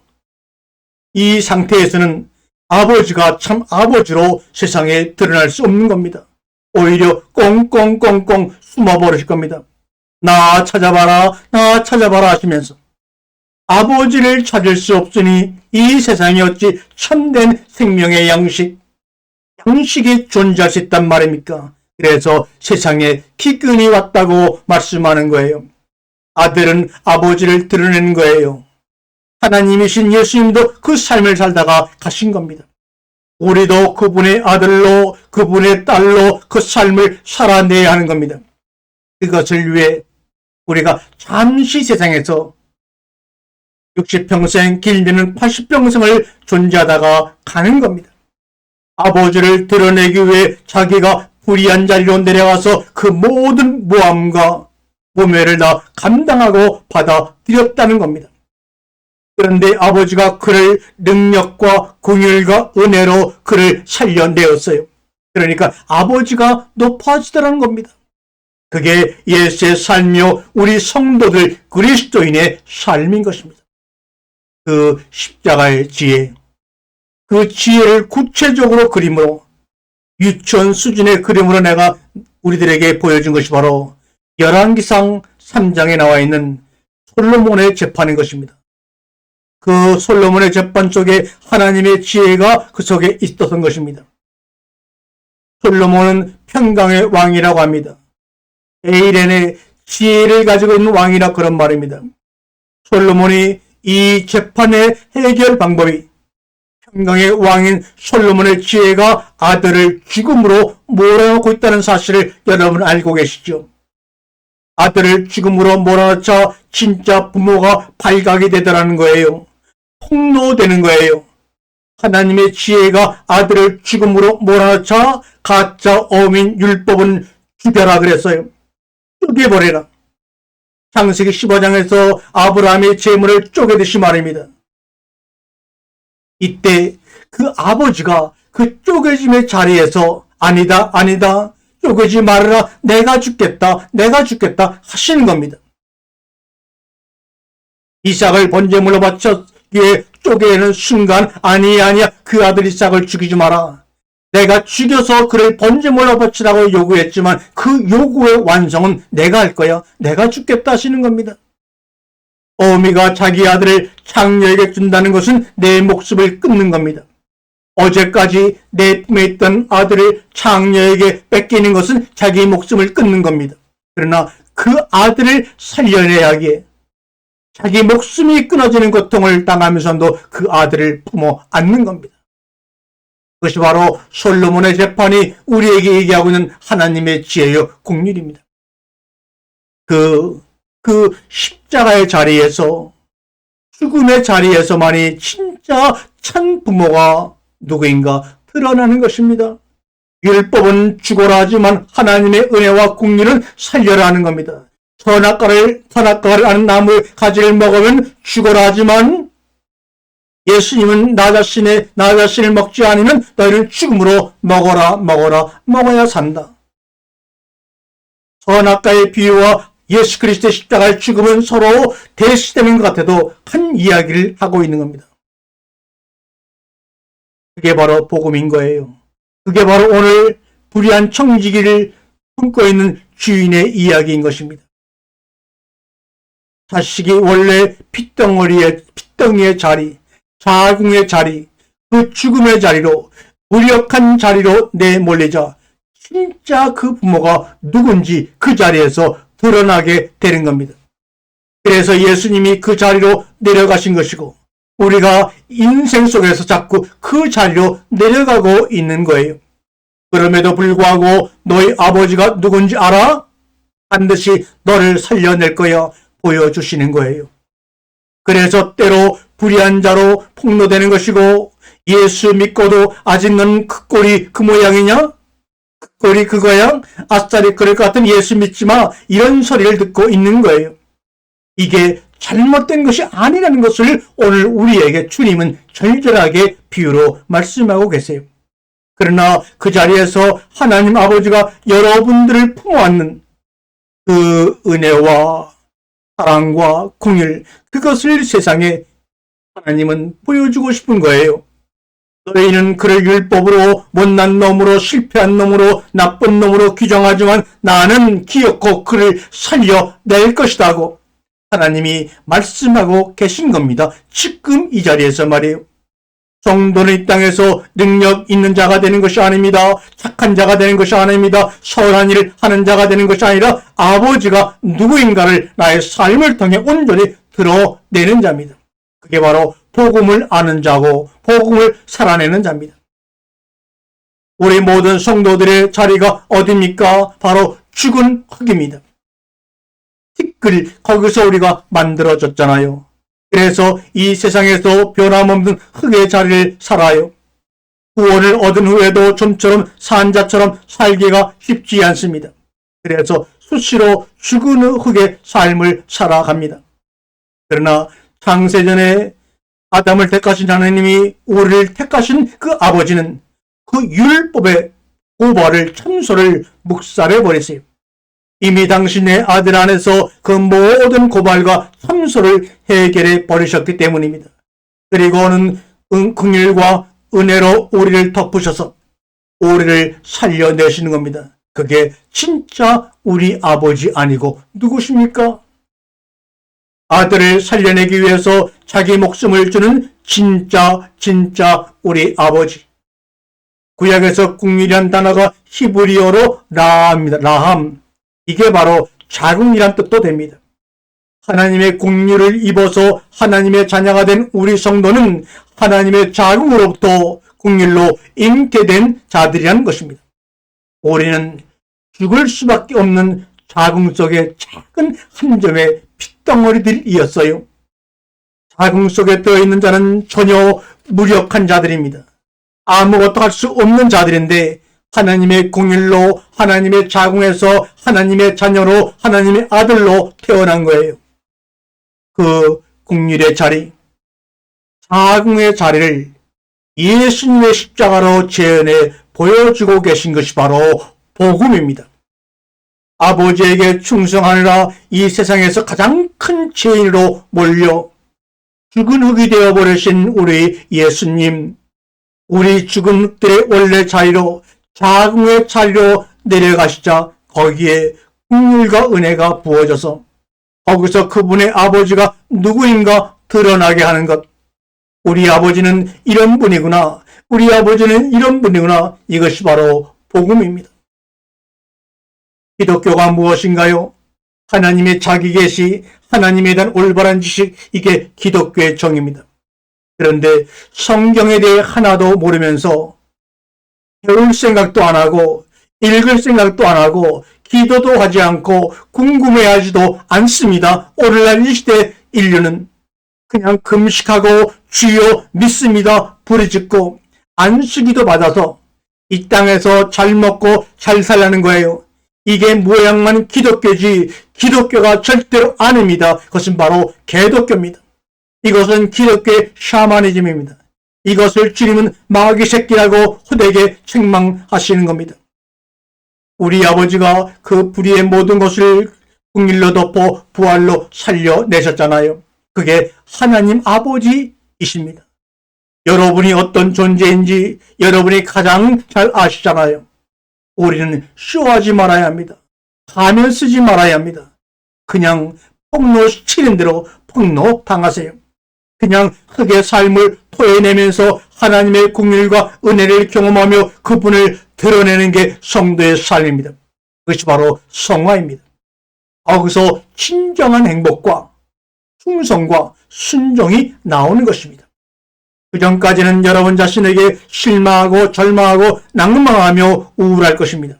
S1: 이 상태에서는 아버지가 참 아버지로 세상에 드러날 수 없는 겁니다. 오히려 꽁꽁꽁꽁 숨어버리실 겁니다. 나 찾아봐라, 나 찾아봐라 하시면서 아버지를 찾을 수 없으니 이 세상이 어찌 참된 생명의 양식이 존재할 수 있단 말입니까? 그래서 세상에 기근이 왔다고 말씀하는 거예요. 아들은 아버지를 드러내는 거예요. 하나님이신 예수님도 그 삶을 살다가 가신 겁니다. 우리도 그분의 아들로, 그분의 딸로 그 삶을 살아내야 하는 겁니다. 그것을 위해 우리가 잠시 세상에서 60평생, 길게는 80평생을 존재하다가 가는 겁니다. 아버지를 드러내기 위해 자기가 불의한 자리로 내려가서 그 모든 모함과 모멸을 다 감당하고 받아들였다는 겁니다. 그런데 아버지가 그를 능력과 긍휼과 은혜로 그를 살려내었어요. 그러니까 아버지가 높아지더라는 겁니다. 그게 예수의 삶이요, 우리 성도들 그리스도인의 삶인 것입니다. 그 십자가의 지혜, 그 지혜를 구체적으로 그림으로, 유치원 수준의 그림으로 내가 우리들에게 보여준 것이 바로 열왕기상 3장에 나와 있는 솔로몬의 재판인 것입니다. 그 솔로몬의 재판 속에 하나님의 지혜가 그 속에 있었던 것입니다. 솔로몬은 평강의 왕이라고 합니다. 에이렌의 지혜를 가지고 있는 왕이라 그런 말입니다. 솔로몬이 이 재판의 해결 방법이 평강의 왕인 솔로몬의 지혜가 아들을 죽음으로 몰아넣고 있다는 사실을 여러분 알고 계시죠? 아들을 죽음으로 몰아넣자 진짜 부모가 발각이 되더라는 거예요. 폭로되는 거예요. 하나님의 지혜가 아들을 죽음으로 몰아넣자 가짜 어민 율법은 죽여라 그랬어요. 쪼개버려라. 창세기 15장에서 아브라함의 재물을 쪼개듯이 말입니다. 이때 그 아버지가 그 쪼개짐의 자리에서 아니다, 아니다, 쪼개지 말아라, 내가 죽겠다 하시는 겁니다. 이삭을 번제물로 바쳤기에 쪼개는 순간 아니야, 그 아들 이삭을 죽이지 마라. 내가 죽여서 그를 번제물로 바치라고 요구했지만 그 요구의 완성은 내가 할 거야. 내가 죽겠다 하시는 겁니다. 어미가 자기 아들을 창녀에게 준다는 것은 내 목숨을 끊는 겁니다. 어제까지 내 품에 있던 아들을 창녀에게 뺏기는 것은 자기 목숨을 끊는 겁니다. 그러나 그 아들을 살려내야 하기에 자기 목숨이 끊어지는 고통을 당하면서도 그 아들을 품어 안는 겁니다. 그것이 바로 솔로몬의 재판이 우리에게 얘기하고 있는 하나님의 지혜요 긍휼입니다. 그 십자가의 자리에서, 죽음의 자리에서만이 진짜 참 부모가 누구인가 드러나는 것입니다. 율법은 죽어라 하지만 하나님의 은혜와 긍휼은 살려라 하는 겁니다. 선악과를 아는 나무 가지를 먹으면 죽어라 하지만 예수님은 나 자신을 먹지 않으면 너희는 죽음으로 먹어야 산다. 선악과의 비유와 예수 그리스도의 십자가의 죽음은 서로 대시되는 것 같아도 한 이야기를 하고 있는 겁니다. 그게 바로 복음인 거예요. 그게 바로 오늘 불의한 청지기를 품고 있는 주인의 이야기인 것입니다. 자식이 원래 핏덩이의 자리, 자궁의 자리, 그 죽음의 자리로, 무력한 자리로 내몰리자 진짜 그 부모가 누군지 그 자리에서 드러나게 되는 겁니다. 그래서 예수님이 그 자리로 내려가신 것이고 우리가 인생 속에서 자꾸 그 자리로 내려가고 있는 거예요. 그럼에도 불구하고 너희 아버지가 누군지 알아? 반드시 너를 살려낼 거야 보여주시는 거예요. 그래서 때로 불의한 자로 폭로되는 것이고 예수 믿고도 아직 넌 그 꼴이 그 모양이냐? 그 꼴이 그거야? 아싸리 그럴 것 같은 예수 믿지 마. 이런 소리를 듣고 있는 거예요. 이게 잘못된 것이 아니라는 것을 오늘 우리에게 주님은 절절하게 비유로 말씀하고 계세요. 그러나 그 자리에서 하나님 아버지가 여러분들을 품어안는 그 은혜와 사랑과 긍휼, 그것을 세상에 하나님은 보여주고 싶은 거예요. 너희는 그를 율법으로 못난 놈으로 실패한 놈으로 나쁜 놈으로 규정하지만 나는 기어코 그를 살려낼 것이다고 하나님이 말씀하고 계신 겁니다. 지금 이 자리에서 말이에요. 성도는 이 땅에서 능력 있는 자가 되는 것이 아닙니다. 착한 자가 되는 것이 아닙니다. 선한 일을 하는 자가 되는 것이 아니라 아버지가 누구인가를 나의 삶을 통해 온전히 드러내는 자입니다. 그게 바로 복음을 아는 자고 복음을 살아내는 자입니다. 우리 모든 성도들의 자리가 어디입니까? 바로 죽은 흙입니다. 티끌, 거기서 우리가 만들어졌잖아요. 그래서 이 세상에서 변함없는 흙의 자리를 살아요. 구원을 얻은 후에도 좀처럼 산자처럼 살기가 쉽지 않습니다. 그래서 수시로 죽은 흙의 삶을 살아갑니다. 그러나 창세전에 아담을 택하신 하나님이 우리를 택하신 그 아버지는 그 율법의 고발을 참소를 묵살해 버렸어요. 이미 당신의 아들 안에서 그 모든 고발과 참소를 해결해 버리셨기 때문입니다. 그리고는 긍휼과 은혜로 우리를 덮으셔서 우리를 살려내시는 겁니다. 그게 진짜 우리 아버지 아니고 누구십니까? 아들을 살려내기 위해서 자기 목숨을 주는 진짜 우리 아버지. 구약에서 긍휼이란 단어가 히브리어로 라함입니다. 라함. 이게 바로 자궁이란 뜻도 됩니다. 하나님의 긍휼을 입어서 하나님의 자녀가 된 우리 성도는 하나님의 자궁으로부터 긍휼로 잉태된 자들이라는 것입니다. 우리는 죽을 수밖에 없는 자궁 속의 작은 한 점의 핏덩어리들이었어요. 자궁 속에 떠있는 자는 전혀 무력한 자들입니다. 아무것도 할 수 없는 자들인데 하나님의 긍휼로 하나님의 자궁에서 하나님의 자녀로 하나님의 아들로 태어난 거예요. 그 긍휼의 자리, 자궁의 자리를 예수님의 십자가로 재현해 보여주고 계신 것이 바로 복음입니다. 아버지에게 충성하느라 이 세상에서 가장 큰 죄인으로 몰려 죽은 흙이 되어버리신 우리 예수님, 우리 죽은 흙들의 원래 자리로 자궁의 자리로 내려가시자 거기에 긍휼과 은혜가 부어져서 거기서 그분의 아버지가 누구인가 드러나게 하는 것. 우리 아버지는 이런 분이구나. 우리 아버지는 이런 분이구나. 이것이 바로 복음입니다. 기독교가 무엇인가요? 하나님의 자기 계시, 하나님에 대한 올바른 지식, 이게 기독교의 정의입니다. 그런데 성경에 대해 하나도 모르면서 배울 생각도 안 하고 읽을 생각도 안 하고 기도도 하지 않고 궁금해하지도 않습니다. 오늘날 이 시대 인류는 그냥 금식하고 주여 믿습니다 부르짖고 안식이도 받아서 이 땅에서 잘 먹고 잘 살라는 거예요. 이게 모양만 기독교지 기독교가 절대로 아닙니다. 그것은 바로 개독교입니다. 이것은 기독교의 샤머니즘입니다. 이것을 줄이면 마귀 새끼라고 호되게 책망하시는 겁니다. 우리 아버지가 그 불의의 모든 것을 긍휼로 덮어 부활로 살려내셨잖아요. 그게 하나님 아버지이십니다. 여러분이 어떤 존재인지 여러분이 가장 잘 아시잖아요. 우리는 쇼하지 말아야 합니다. 가면 쓰지 말아야 합니다. 그냥 폭로 시키는 대로 폭로 당하세요. 그냥 흙의 삶을 토해내면서 하나님의 긍휼과 은혜를 경험하며 그분을 드러내는 게 성도의 삶입니다. 그것이 바로 성화입니다. 거기서 진정한 행복과 충성과 순종이 나오는 것입니다. 그전까지는 여러분 자신에게 실망하고 절망하고 낭망하며 우울할 것입니다.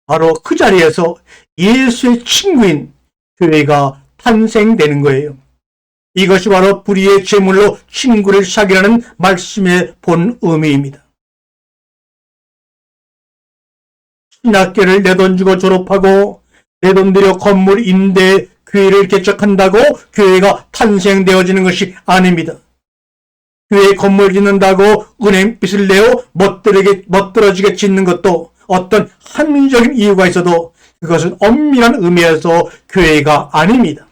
S1: 바로 그 자리에서 예수의 친구인 교회가 탄생되는 거예요. 이것이 바로 불의의 제물로 친구를 사귀라는 말씀의 본 의미입니다. 신학교를 내 돈 주고 졸업하고 내 돈 들여 건물 임대 교회를 개척한다고 교회가 탄생되어지는 것이 아닙니다. 교회 건물 짓는다고 은행빚을 내어 멋들어지게 짓는 것도 어떤 합리적인 이유가 있어도 그것은 엄밀한 의미에서 교회가 아닙니다.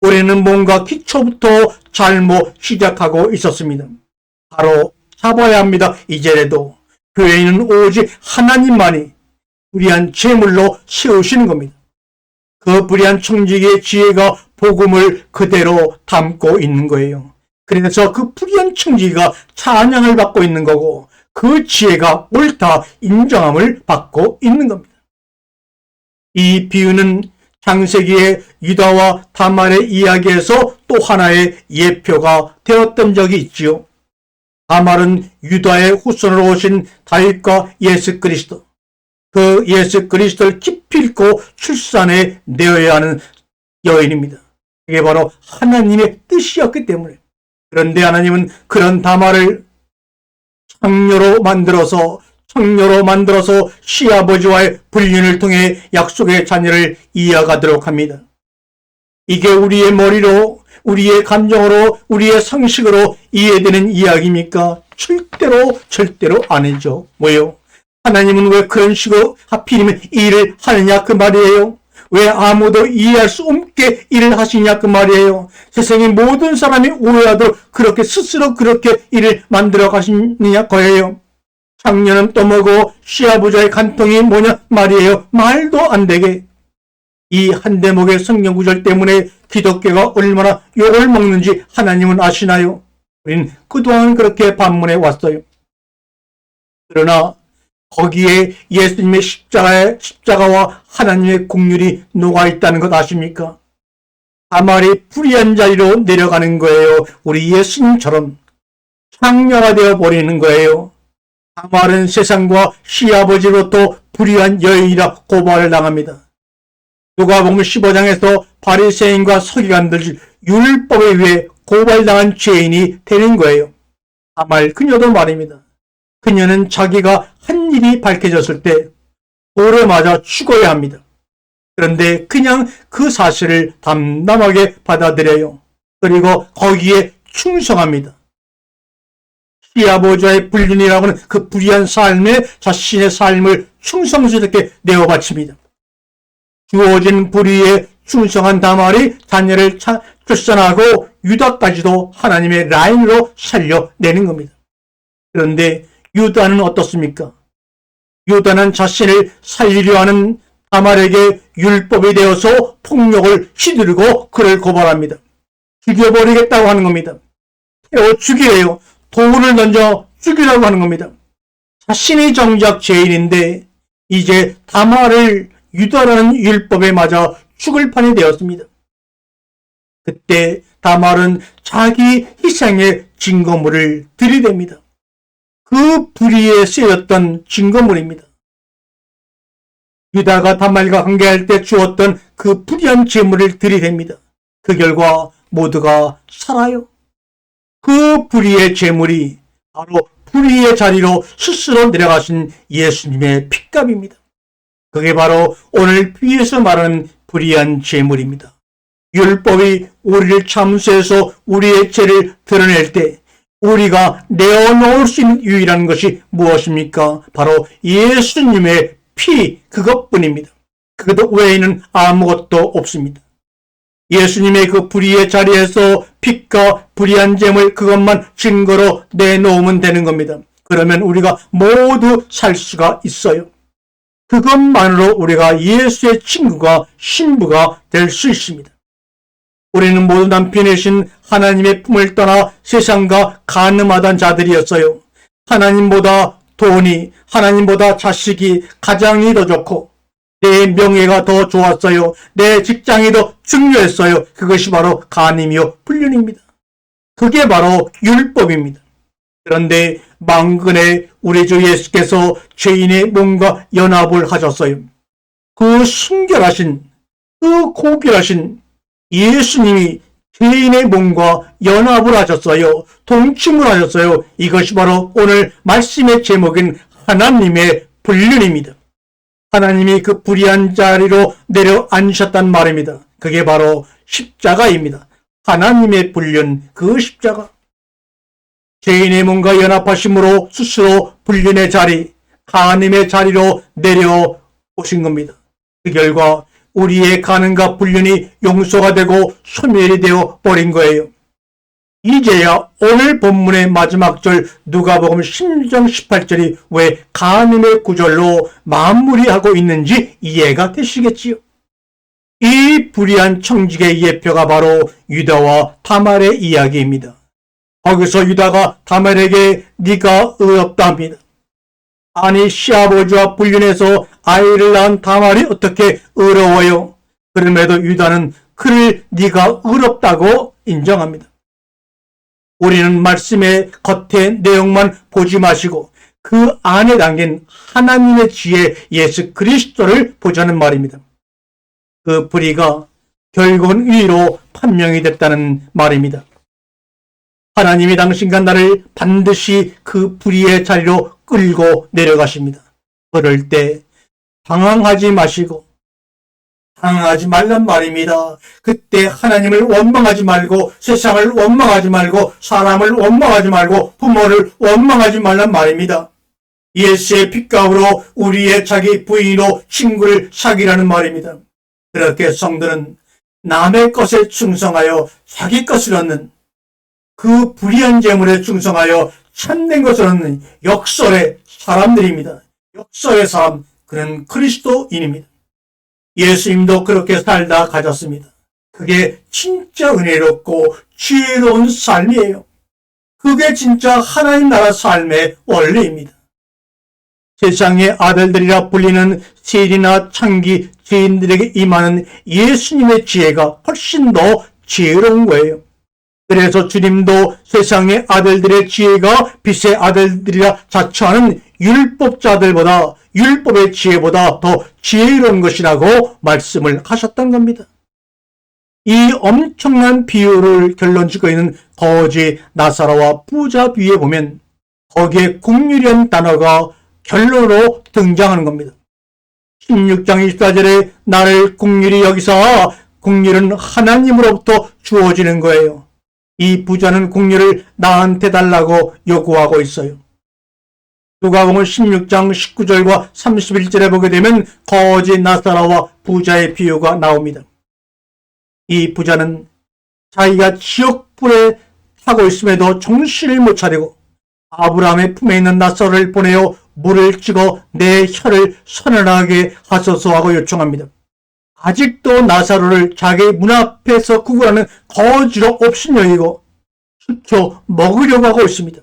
S1: 우리는 뭔가 기초부터 잘못 시작하고 있었습니다. 바로 잡아야 합니다. 이제라도 교회는 오직 하나님만이 불의한 제물로 세우시는 겁니다. 그 불의한 청지기의 지혜가 복음을 그대로 담고 있는 거예요. 그래서 그 불의한 청지기가 찬양을 받고 있는 거고 그 지혜가 옳다 인정함을 받고 있는 겁니다. 이 비유는 창세기의 유다와 다말의 이야기에서 또 하나의 예표가 되었던 적이 있지요. 다말은 유다의 후손으로 오신 다윗과 예수 그리스도, 그 예수 그리스도를 기필코 출산해 내어야 하는 여인입니다. 그게 바로 하나님의 뜻이었기 때문에. 그런데 하나님은 그런 다말을 청녀로 만들어서 시아버지와의 불륜을 통해 약속의 자녀를 이어가도록 합니다. 이게 우리의 머리로, 우리의 감정으로, 우리의 상식으로 이해되는 이야기입니까? 절대로 아니죠. 뭐요? 하나님은 왜 그런 식으로 하필이면 일을 하느냐 그 말이에요. 왜 아무도 이해할 수 없게 일을 하시냐 그 말이에요. 세상의 모든 사람이 오해하도록 그렇게 스스로 그렇게 일을 만들어 가시느냐 거예요. 창녀는 또 뭐고 시아버지의 간통이 뭐냐 말이에요. 말도 안 되게. 이 한 대목의 성경 구절 때문에 기독교가 얼마나 욕을 먹는지 하나님은 아시나요? 우리는 그동안 그렇게 반문해 왔어요. 그러나 거기에 예수님의 십자가와 하나님의 국률이 녹아있다는 것 아십니까? 다말이 불의한 자리로 내려가는 거예요. 우리 예수님처럼 창녀가 되어 버리는 거예요. 다말은 세상과 시아버지로부터 불의한 여인이라 고발을 당합니다. 누가복음 15장에서 바리새인과 서기관들 율법에 의해 고발당한 죄인이 되는 거예요. 다말 그녀도 말입니다. 그녀는 자기가 한 일이 밝혀졌을 때 돌에 맞아 죽어야 합니다. 그런데 그냥 그 사실을 담담하게 받아들여요. 그리고 거기에 충성합니다. 시아버지와의 불륜이라고 하는 그 불의한 삶에 자신의 삶을 충성스럽게 내어 바칩니다. 주어진 불의에 충성한 다말이 자녀를 출산하고 유다까지도 하나님의 라인으로 살려내는 겁니다. 그런데 유다는 어떻습니까? 유다는 자신을 살리려 하는 다말에게 율법이 되어서 폭력을 휘두르고 그를 고발합니다. 죽여버리겠다고 하는 겁니다. 태워 죽이래요. 돌을 던져 죽이라고 하는 겁니다. 자신이 정작 죄인인데 이제 다말을 유다라는 율법에 맞아 죽을 판이 되었습니다. 그때 다말은 자기 희생의 증거물을 들이댑니다. 그 불의에 쓰였던 증거물입니다. 유다가 다말과 관계할 때 주었던 그 불의한 제물을 들이댑니다. 그 결과 모두가 살아요. 그 불의의 제물이 바로 불의의 자리로 스스로 내려가신 예수님의 핏값입니다. 그게 바로 오늘 위에서 말하는 불의한 제물입니다. 율법이 우리를 참수해서 우리의 죄를 드러낼 때 우리가 내어놓을 수 있는 유일한 것이 무엇입니까? 바로 예수님의 피, 그것뿐입니다. 그것 외에는 아무것도 없습니다. 예수님의 그 불의의 자리에서 핏과 불의한 제물 그것만 증거로 내놓으면 되는 겁니다. 그러면 우리가 모두 살 수가 있어요. 그것만으로 우리가 예수의 친구가 신부가 될 수 있습니다. 우리는 모두 남편이신 하나님의 품을 떠나 세상과 간음하던 자들이었어요. 하나님보다 돈이, 하나님보다 자식이, 가장이 더 좋고 내 명예가 더 좋았어요. 내 직장이 더 중요했어요. 그것이 바로 간음이요 불륜입니다. 그게 바로 율법입니다. 그런데 만근에 우리 주 예수께서 죄인의 몸과 연합을 하셨어요. 그 순결하신, 그 고결하신 예수님이 죄인의 몸과 연합을 하셨어요. 동침을 하셨어요. 이것이 바로 오늘 말씀의 제목인 하나님의 불륜입니다. 하나님이 그 불의한 자리로 내려앉으셨단 말입니다. 그게 바로 십자가입니다. 하나님의 불륜, 그 십자가. 죄인의 몸과 연합하심으로 스스로 불륜의 자리, 간음의 자리로 내려오신 겁니다. 그 결과 우리의 간음과 불륜이 용서가 되고 소멸이 되어 버린 거예요. 이제야 오늘 본문의 마지막 절 누가복음 16장 18절이 왜 간음의 구절로 마무리하고 있는지 이해가 되시겠지요. 이 불의한 청직의 예표가 바로 유다와 다말의 이야기입니다. 거기서 유다가 다말에게 네가 의롭다 합니다. 아니 시아버지와 불륜해서 아이를 낳은 다말이 어떻게 의로워요? 그럼에도 유다는 그를 네가 의롭다고 인정합니다. 우리는 말씀의 겉의 내용만 보지 마시고 그 안에 담긴 하나님의 지혜 예수 그리스도를 보자는 말입니다. 그 불의가 결국은 의로 판명이 됐다는 말입니다. 하나님이 당신과 나를 반드시 그 불의의 자리로 끌고 내려가십니다. 그럴 때 당황하지 마시고 당황하지 말란 말입니다. 그때 하나님을 원망하지 말고 세상을 원망하지 말고 사람을 원망하지 말고 부모를 원망하지 말란 말입니다. 예수의 핏값으로 우리의 자기 부인으로 친구를 사귀라는 말입니다. 그렇게 성도는 남의 것에 충성하여 자기 것을 얻는 그 불의한 재물에 충성하여 참된 것을 얻는 역설의 사람들입니다. 역설의 사람, 그는 그리스도인입니다. 예수님도 그렇게 살다 가졌습니다. 그게 진짜 은혜롭고 지혜로운 삶이에요. 그게 진짜 하나님 나라 삶의 원리입니다. 세상의 아들들이라 불리는 세리나 창기 죄인들에게 임하는 예수님의 지혜가 훨씬 더 지혜로운 거예요. 그래서 주님도 세상의 아들들의 지혜가 빛의 아들들이라 자처하는 율법자들보다 율법의 지혜보다 더 지혜로운 것이라고 말씀을 하셨던 겁니다. 이 엄청난 비유를 결론짓고 있는 거지 나사로와 부자 비유에 보면 거기에 국률이라는 단어가 결론으로 등장하는 겁니다. 16장 24절에 나를 국률이 여기서 국률은 하나님으로부터 주어지는 거예요. 이 부자는 국률을 나한테 달라고 요구하고 있어요. 누가복음 16장 19절과 31절에 보게 되면 거지 나사로와 부자의 비유가 나옵니다. 이 부자는 자기가 지옥불에 타고 있음에도 정신을 못 차리고 아브라함의 품에 있는 나사로를 보내어 물을 찍어 내 혀를 선언하게 하소서 하고 요청합니다. 아직도 나사로를 자기 문 앞에서 구걸하는 거지로 업신여기고 시켜 먹으려고 하고 있습니다.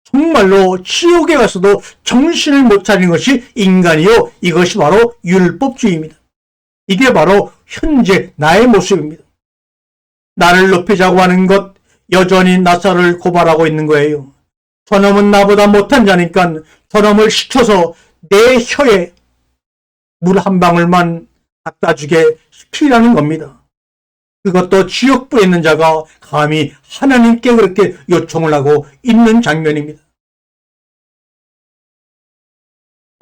S1: 정말로 지옥에 가서도 정신을 못 차리는 것이 인간이요, 이것이 바로 율법주의입니다. 이게 바로 현재 나의 모습입니다. 나를 높이자고 하는 것, 여전히 나사로를 고발하고 있는 거예요. 저놈은 나보다 못한 자니까 저놈을 시켜서 내 혀에 물 한 방울만 갖다 주게 시키라는 겁니다. 그것도 지옥불에 있는 자가 감히 하나님께 그렇게 요청을 하고 있는 장면입니다.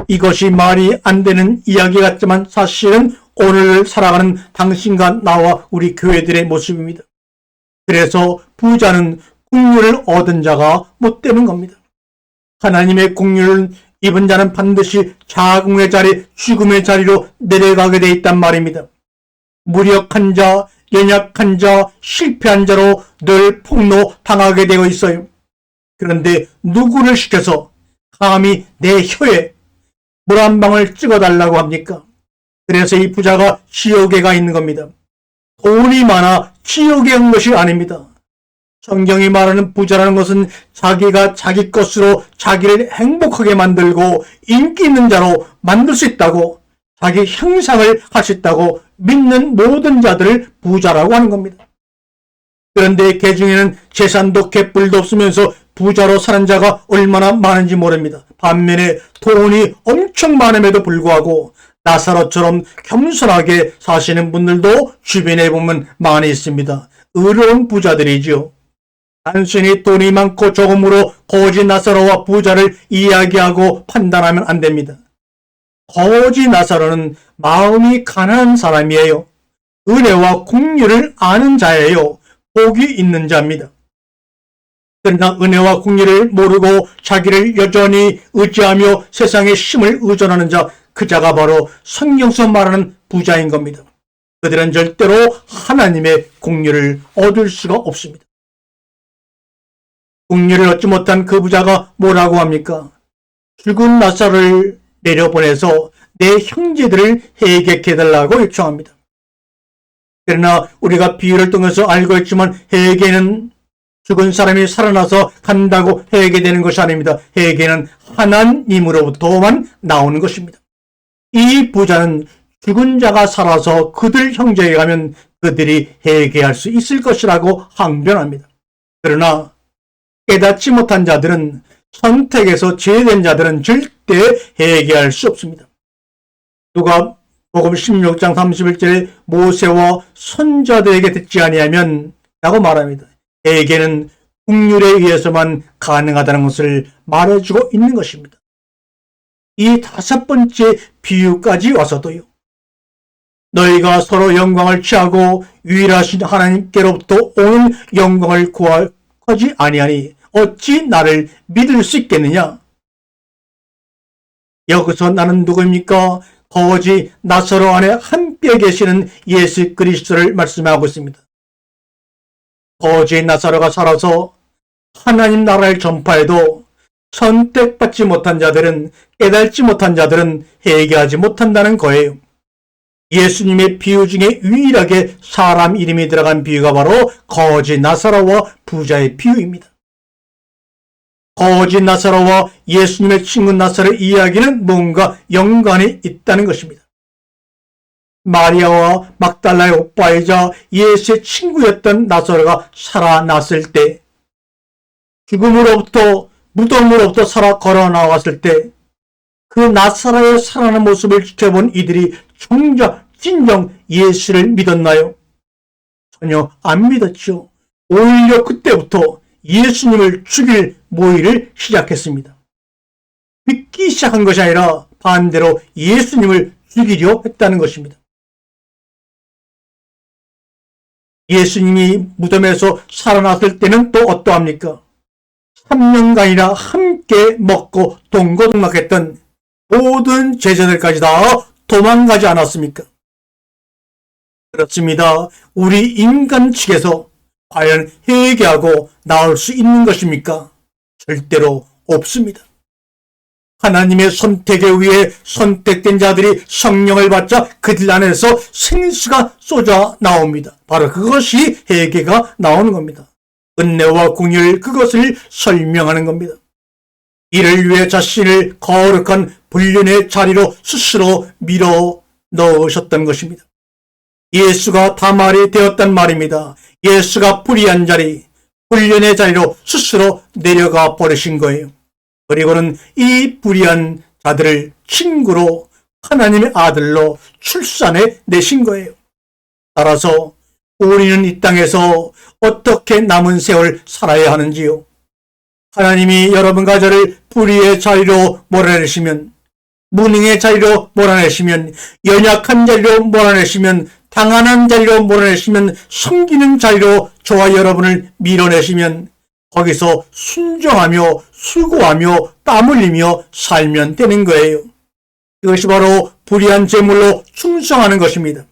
S1: 이것이 말이 안 되는 이야기 같지만 사실은 오늘 살아가는 당신과 나와 우리 교회들의 모습입니다. 그래서 부자는 국률을 얻은 자가 못 되는 겁니다. 하나님의 국률을 입은 자는 반드시 자궁의 자리, 죽음의 자리로 내려가게 돼 있단 말입니다. 무력한 자, 연약한 자, 실패한 자로 늘 폭로당하게 되어 있어요. 그런데 누구를 시켜서 감히 내 혀에 물 한 방울 찍어달라고 합니까? 그래서 이 부자가 지옥에 가 있는 겁니다. 돈이 많아 지옥에 간 것이 아닙니다. 성경이 말하는 부자라는 것은 자기가 자기 것으로 자기를 행복하게 만들고 인기 있는 자로 만들 수 있다고, 자기 형상을 할 수 있다고 믿는 모든 자들을 부자라고 하는 겁니다. 그런데 그 중에는 재산도 개뿔도 없으면서 부자로 사는 자가 얼마나 많은지 모릅니다. 반면에 돈이 엄청 많음에도 불구하고 나사로처럼 겸손하게 사시는 분들도 주변에 보면 많이 있습니다. 의로운 부자들이죠. 단순히 돈이 많고 조금으로 거지 나사로와 부자를 이야기하고 판단하면 안 됩니다. 거지 나사로는 마음이 가난한 사람이에요. 은혜와 긍휼을 아는 자예요. 복이 있는 자입니다. 그러나 은혜와 긍휼을 모르고 자기를 여전히 의지하며 세상의 힘을 의존하는 자, 그 자가 바로 성경에서 말하는 부자인 겁니다. 그들은 절대로 하나님의 긍휼을 얻을 수가 없습니다. 긍휼을 얻지 못한 그 부자가 뭐라고 합니까? 죽은 나사로를 내려보내서 내 형제들을 해결해달라고 요청합니다. 그러나 우리가 비유를 통해서 알고 있지만 회개는 죽은 사람이 살아나서 간다고 회개되는 것이 아닙니다. 회개는 하나님으로부터만 나오는 것입니다. 이 부자는 죽은 자가 살아서 그들 형제에 가면 그들이 회개할 수 있을 것이라고 항변합니다. 그러나 깨닫지 못한 자들은, 선택에서 제외된 자들은 절대 회개할 수 없습니다. 누가복음 16장 31절에 모세와 선자들에게 듣지 아니하면 라고 말합니다. 회개는 국률에 의해서만 가능하다는 것을 말해주고 있는 것입니다. 이 5번째 비유까지 와서도요, 너희가 서로 영광을 취하고 유일하신 하나님께로부터 오는 영광을 구하지 아니하니 어찌 나를 믿을 수 있겠느냐? 여기서 나는 누구입니까? 거지 나사로 안에 함께 계시는 예수 그리스도를 말씀하고 있습니다. 거지 나사로가 살아서 하나님 나라를 전파해도 선택받지 못한 자들은, 깨닫지 못한 자들은 회개하지 못한다는 거예요. 예수님의 비유 중에 유일하게 사람 이름이 들어간 비유가 바로 거지 나사로와 부자의 비유입니다. 거지 나사로와 예수님의 친구 나사로의 이야기는 뭔가 연관이 있다는 것입니다. 마리아와 막달라의 오빠이자 예수의 친구였던 나사로가 살아났을 때, 죽음으로부터, 무덤으로부터 살아 걸어 나왔을 때, 그 나사로의 살아나는 모습을 지켜본 이들이 진정 예수를 믿었나요? 전혀 안 믿었죠. 오히려 그때부터 예수님을 죽일 모의를 시작했습니다. 믿기 시작한 것이 아니라 반대로 예수님을 죽이려 했다는 것입니다. 예수님이 무덤에서 살아났을 때는 또 어떠합니까? 3년간이나 함께 먹고 동고동락했던 모든 제자들까지 다 도망가지 않았습니까? 그렇습니다. 우리 인간 측에서 과연 회개하고 나올 수 있는 것입니까? 절대로 없습니다. 하나님의 선택에 의해 선택된 자들이 성령을 받자 그들 안에서 생수가 쏟아 나옵니다. 바로 그것이 회개가 나오는 겁니다. 은혜와 긍휼, 그것을 설명하는 겁니다. 이를 위해 자신을 거룩한 불륜의 자리로 스스로 밀어 넣으셨던 것입니다. 예수가 다말이 되었단 말입니다. 예수가 불의한 자리, 불륜의 자리로 스스로 내려가 버리신 거예요. 그리고는 이 불의한 자들을 친구로 하나님의 아들로 출산해 내신 거예요. 따라서 우리는 이 땅에서 어떻게 남은 세월 살아야 하는지요? 하나님이 여러분과 저를 불의의 자리로 몰아내시면, 무능의 자리로 몰아내시면, 연약한 자리로 몰아내시면, 당하는 자리로 몰아내시면, 숨기는 자리로 저와 여러분을 밀어내시면 거기서 순종하며 수고하며 땀 흘리며 살면 되는 거예요. 이것이 바로 불의한 제물로 충성하는 것입니다.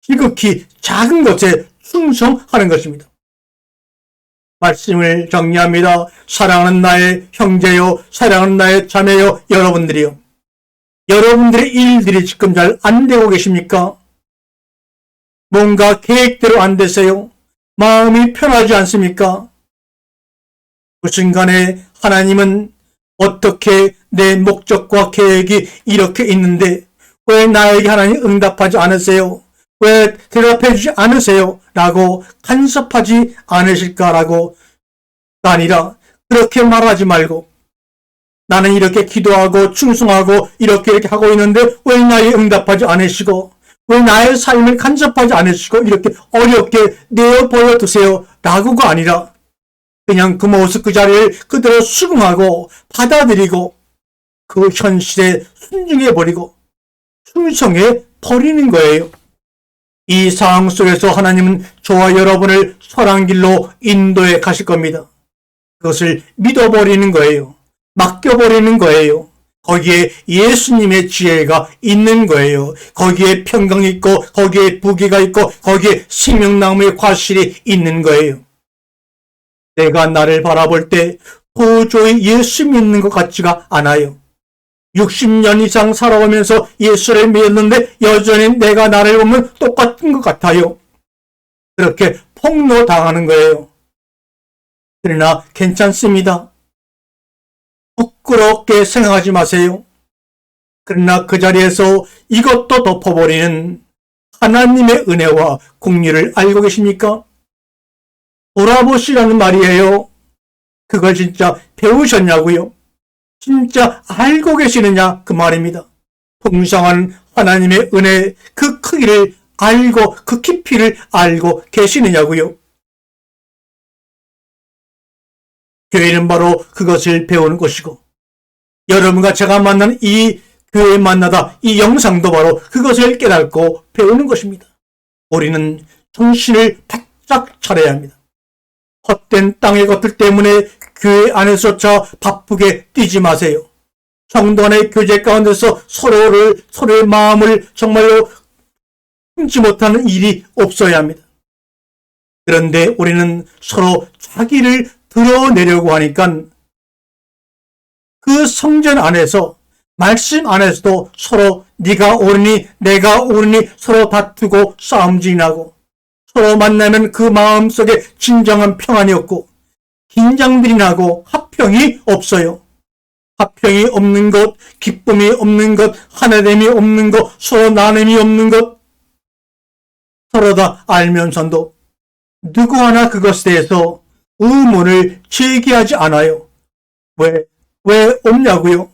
S1: 지극히 작은 것에 충성하는 것입니다. 말씀을 정리합니다. 사랑하는 나의 형제요, 사랑하는 나의 자매요, 여러분들이요. 여러분들의 일들이 지금 잘 안 되고 계십니까? 뭔가 계획대로 안 되세요? 마음이 편하지 않습니까? 그 순간에 하나님은 어떻게 내 목적과 계획이 이렇게 있는데 왜 나에게 하나님 응답하지 않으세요? 왜 대답해 주지 않으세요? 라고 간섭하지 않으실까라고 아니라, 그렇게 말하지 말고 나는 이렇게 기도하고 충성하고 이렇게 하고 있는데 왜 나에게 응답하지 않으시고 왜 나의 삶을 간섭하지 않으시고 이렇게 어렵게 내어버려 두세요? 라고가 아니라 그냥 그 모습 그 자리를 그대로 수긍하고 받아들이고 그 현실에 순종해버리고 충성해 버리는 거예요. 이 상황 속에서 하나님은 저와 여러분을 선한 길로 인도해 가실 겁니다. 그것을 믿어버리는 거예요. 맡겨버리는 거예요. 거기에 예수님의 지혜가 있는 거예요. 거기에 평강이 있고 거기에 부귀가 있고 거기에 생명나무의 과실이 있는 거예요. 내가 나를 바라볼 때 도저히 예수 믿는 것 같지가 않아요. 60년 이상 살아오면서 예수를 믿었는데 여전히 내가 나를 보면 똑같은 것 같아요. 그렇게 폭로당하는 거예요. 그러나 괜찮습니다. 부끄럽게 생각하지 마세요. 그러나 그 자리에서 이것도 덮어버리는 하나님의 은혜와 공의를 알고 계십니까? 돌아보시라는 말이에요. 그걸 진짜 배우셨냐고요? 진짜 알고 계시느냐 그 말입니다. 풍성한 하나님의 은혜 그 크기를 알고 그 깊이를 알고 계시느냐고요? 교회는 바로 그것을 배우는 것이고 여러분과 제가 만난 이 교회 만나다 이 영상도 바로 그것을 깨닫고 배우는 것입니다. 우리는 정신을 바짝 차려야 합니다. 헛된 땅의 것들 때문에 교회 안에서조차 바쁘게 뛰지 마세요. 성도 간의 교제 가운데서 서로의 마음을 정말로 품지 못하는 일이 없어야 합니다. 그런데 우리는 서로 자기를 드러내려고 하니까 그 성전 안에서 말씀 안에서도 서로 네가 옳으니 내가 옳으니 서로 다투고 싸움질이 나고 서로 만나면 그 마음속에 진정한 평안이 없고 긴장들이 나고 화평이 없어요. 화평이 없는 것, 기쁨이 없는 것, 하나됨이 없는 것, 서로 나눔이 없는 것 서로 다 알면서도 누구 하나 그것에 대해서 의문을 제기하지 않아요. 왜 없냐고요?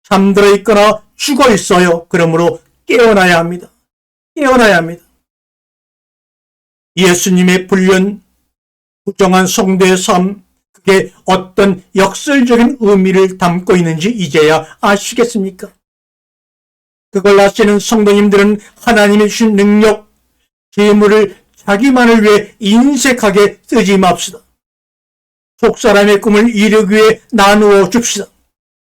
S1: 잠들어 있거나 죽어 있어요. 그러므로 깨어나야 합니다. 깨어나야 합니다. 예수님의 불륜, 부정한 성도의 삶, 그게 어떤 역설적인 의미를 담고 있는지 이제야 아시겠습니까? 그걸 아시는 성도님들은 하나님이 주신 능력, 재물을 자기만을 위해 인색하게 쓰지 맙시다. 속사람의 꿈을 이루기 위해 나누어 줍시다.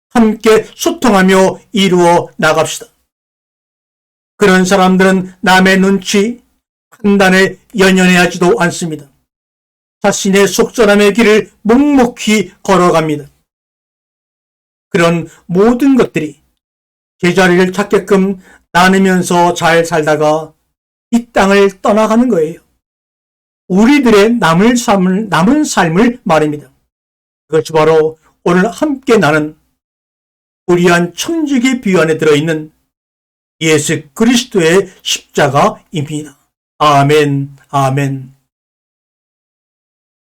S1: 함께 소통하며 이루어 나갑시다. 그런 사람들은 남의 눈치, 판단에 연연해하지도 않습니다. 자신의 속사람의 길을 묵묵히 걸어갑니다. 그런 모든 것들이 제자리를 찾게끔 나누면서 잘 살다가 이 땅을 떠나가는 거예요. 우리들의 남은 삶을 말입니다. 그것이 바로 오늘 함께 나눈 불의한 청지기 비유 안에 들어있는 예수 그리스도의 십자가입니다. 아멘, 아멘.